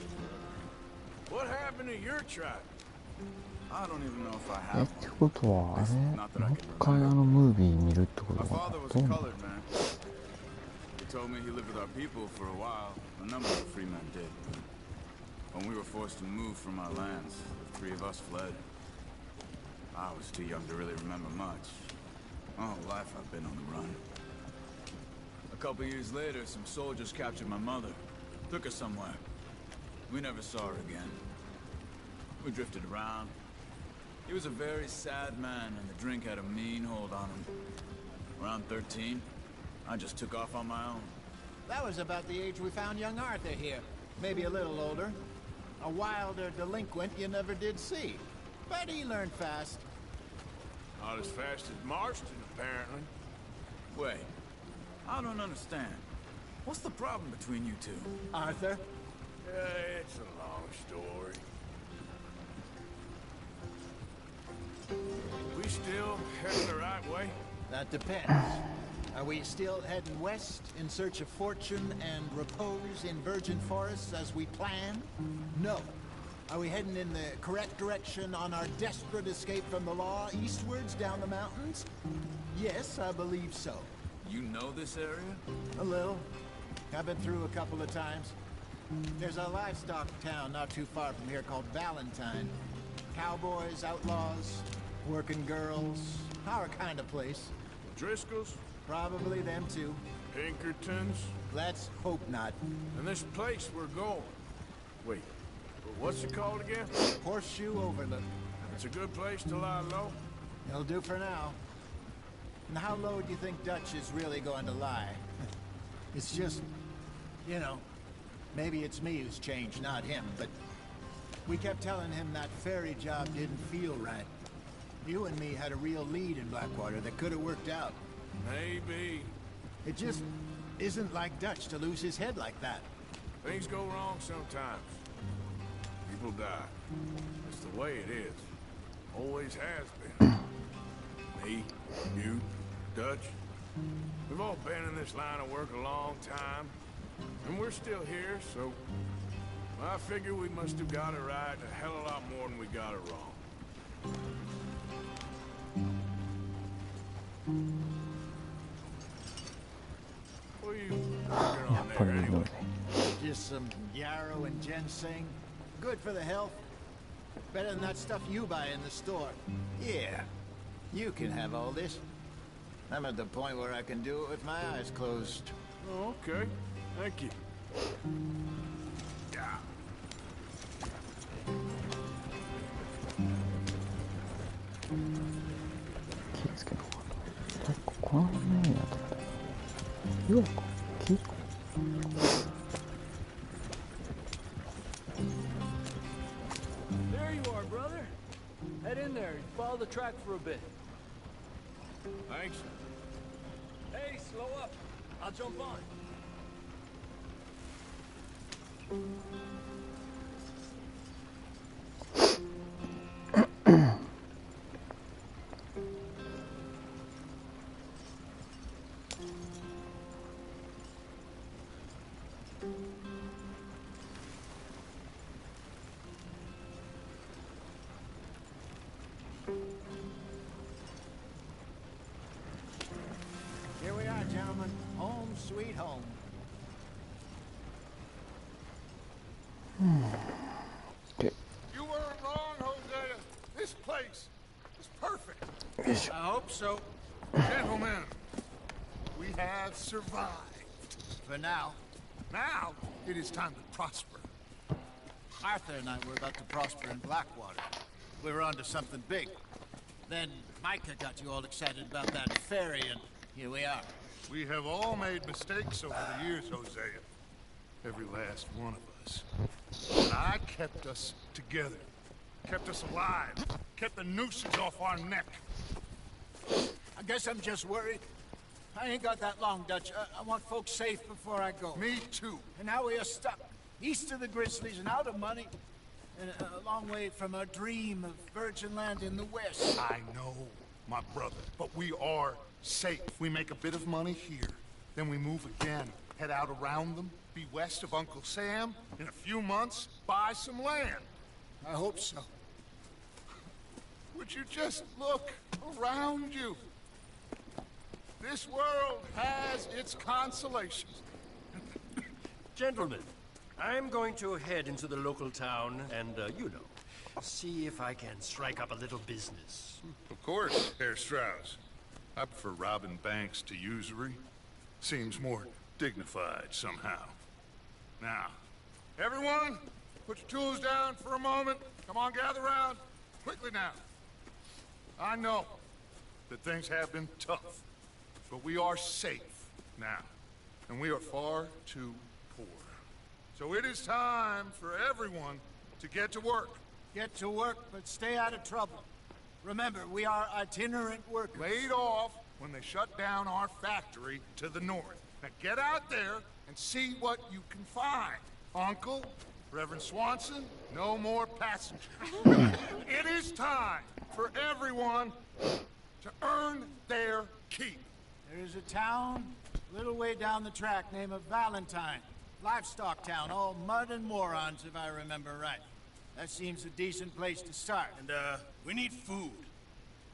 what happened to your tribe? I don't even know if I え、 have ってことはあれもう一回ムービー見るってこと My か father な。 was ど a うなの colored man. He told me he lived with our people for a while. A number of free men did. When we were forced to move from our lands, the three of us fled. I was too young to really remember much. My whole life I've been on the run. A couple years later, some soldiers captured my mother. Took her somewhere. We never saw her again. We drifted around. He was a very sad man, and the drink had a mean hold on him. Around 13, I just took off on my own. That was about the age we found young Arthur here. Maybe a little older. A wilder delinquent you never did see. But he learned fast. Not as fast as Marston, apparently. Wait, I don't understand. What's the problem between you two? Arthur? It's a long story. We still heading the right way? That depends. Are we still heading west in search of fortune and repose in virgin forests as we planned? No. Are we heading in the correct direction on our desperate escape from the law eastwards down the mountains? Yes, I believe so. You know this area? A little. I've been through a couple of times. There's a livestock town not too far from here called Valentine. Cowboys, outlaws, working girls, our kind of place. Driscoll's? Probably them too. Pinkertons? Let's hope not. And this place we're going. Wait, what's it called again? Horseshoe Overlook. It's a good place to lie low? It'll do for now. And how low do you think Dutch is really going to lie? It's just, you know, maybe it's me who's changed, not him, but we kept telling him that ferry job didn't feel right. You and me had a real lead in Blackwater that could have worked out. Maybe. It just isn't like Dutch to lose his head like that. Things go wrong sometimes. People die. It's the way it is. Always has been. Me, you, Dutch. We've all been in this line of work a long time. And we're still here, so I figure we must have got it right a hell of a lot more than we got it wrong. What are you working on there anyway? Just some yarrow and ginseng. Good for the health. Better than that stuff you buy in the store. Yeah, you can have all this. I'm at the point where I can do it with my eyes closed. Oh, okay. Thank you. Yeah. There you are, brother. Head in there and follow the track for a bit. Thanks. Hey, slow up. I'll jump on. Here we are, gentlemen. Home sweet home. You weren't wrong, Hosea. This place is perfect. I hope so. Gentlemen, we have survived. For now. Now, it is time to prosper. Arthur and I were about to prosper in Blackwater. We were onto something big. Then Micah got you all excited about that ferry, and here we are. We have all made mistakes over the years, Hosea. Every last one of us. But I kept us together. Kept us alive. Kept the nooses off our neck. I guess I'm just worried. I ain't got that long, Dutch. I want folks safe before I go. Me too. And now we are stuck east of the Grizzlies and out of money. And a long way from our dream of virgin land in the west. I know, my brother, but we are safe. We make a bit of money here, then we move again, head out around them, be west of Uncle Sam, in a few months, buy some land. I hope so. Would you just look around you? This world has its consolations. Gentlemen, I'm going to head into the local town and, see if I can strike up a little business. Of course, Herr Strauss. I prefer robbing banks to usury. Seems more dignified somehow. Now, everyone, put your tools down for a moment. Come on, gather round. Quickly now. I know that things have been tough, but we are safe now, and we are far too poor. So it is time for everyone to get to work. Get to work, but stay out of trouble. Remember, we are itinerant workers. Laid off when they shut down our factory to the north. Now get out there and see what you can find. Uncle, Reverend Swanson, no more passengers. It is time for everyone to earn their keep. There is a town a little way down the track named Valentine. Livestock town, all mud and morons, if I remember right. That seems a decent place to start. And, we need food.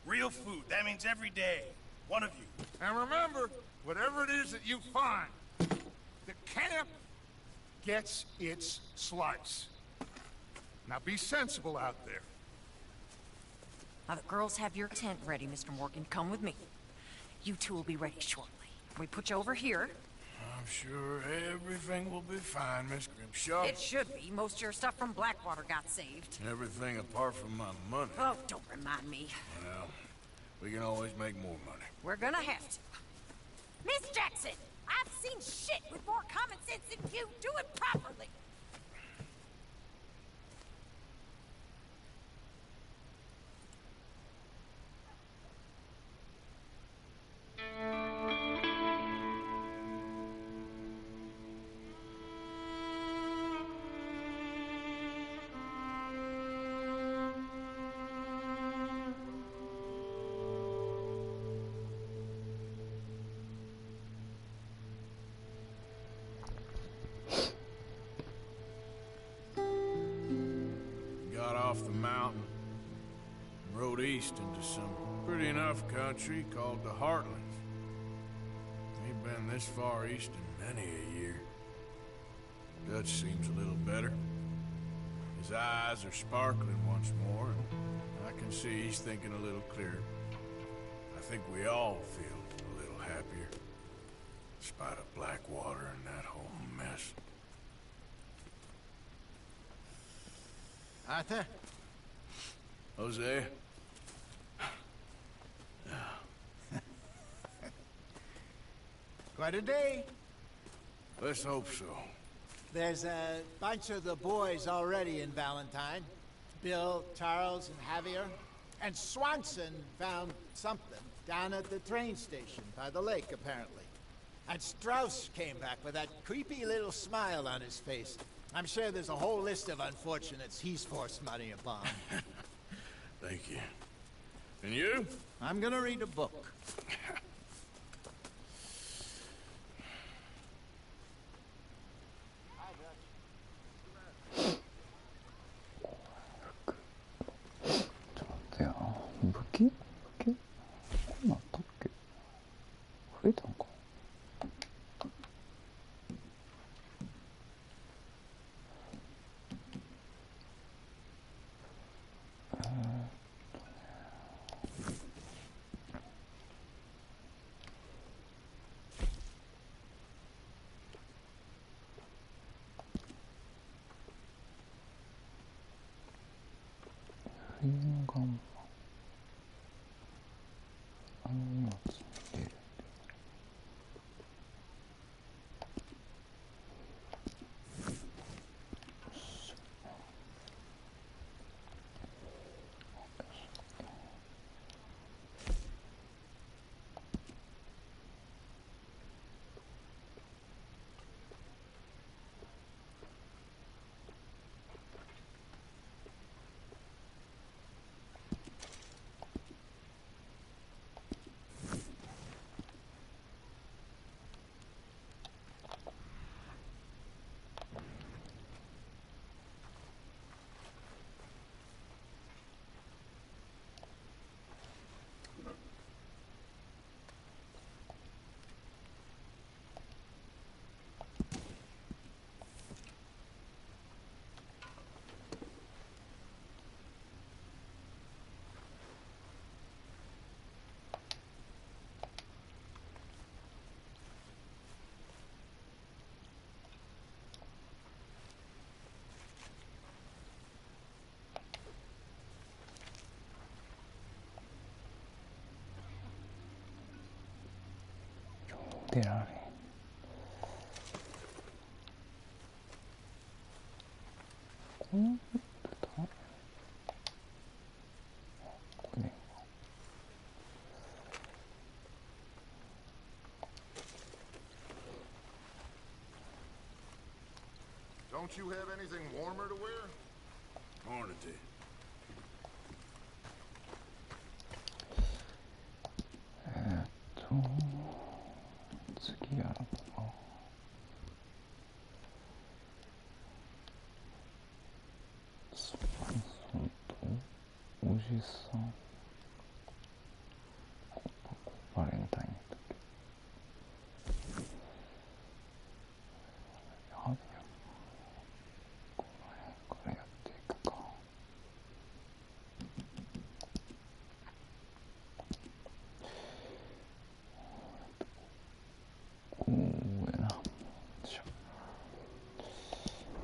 Real food. That means every day. One of you. And remember, whatever it is that you find, the camp gets its slice. Now be sensible out there. Now, the girls have your tent ready, Mr. Morgan. Come with me. You two will be ready shortly. We put you over here. I'm sure everything will be fine, Miss Grimshaw. It should be. Most of your stuff from Blackwater got saved. Everything apart from my money. Oh, don't remind me. Well, we can always make more money. We're gonna have to. Miss Jackson, I've seen shit with more common sense than you. Do it properly. Got off the mountain, rode east into some pretty enough country called the Heartlands. Ain't been this far east in many a year. Dutch seems a little better. His eyes are sparkling once more, and I can see he's thinking a little clearer. I think we all feel a happier. Despite of Blackwater and that whole mess. Arthur? Jose? Quite a day. Let's hope so. There's a bunch of the boys already in Valentine. Bill, Charles, and Javier. And Swanson found something down at the train station by the lake, apparently. And Strauss came back with that creepy little smile on his face. I'm sure there's a whole list of unfortunates he's forced money upon. Thank you. And you? I'm gonna read a book.出られん。このこれ Don't you have anything warmer to wear? Hornady. 次やろうな。スパンソンとおじさん。バレンタインだっけ。やべよ。この辺からやっていくか。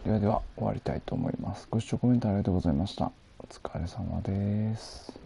では終わりたいと思います。ご視聴コメントありがとうございました。お疲れ様です。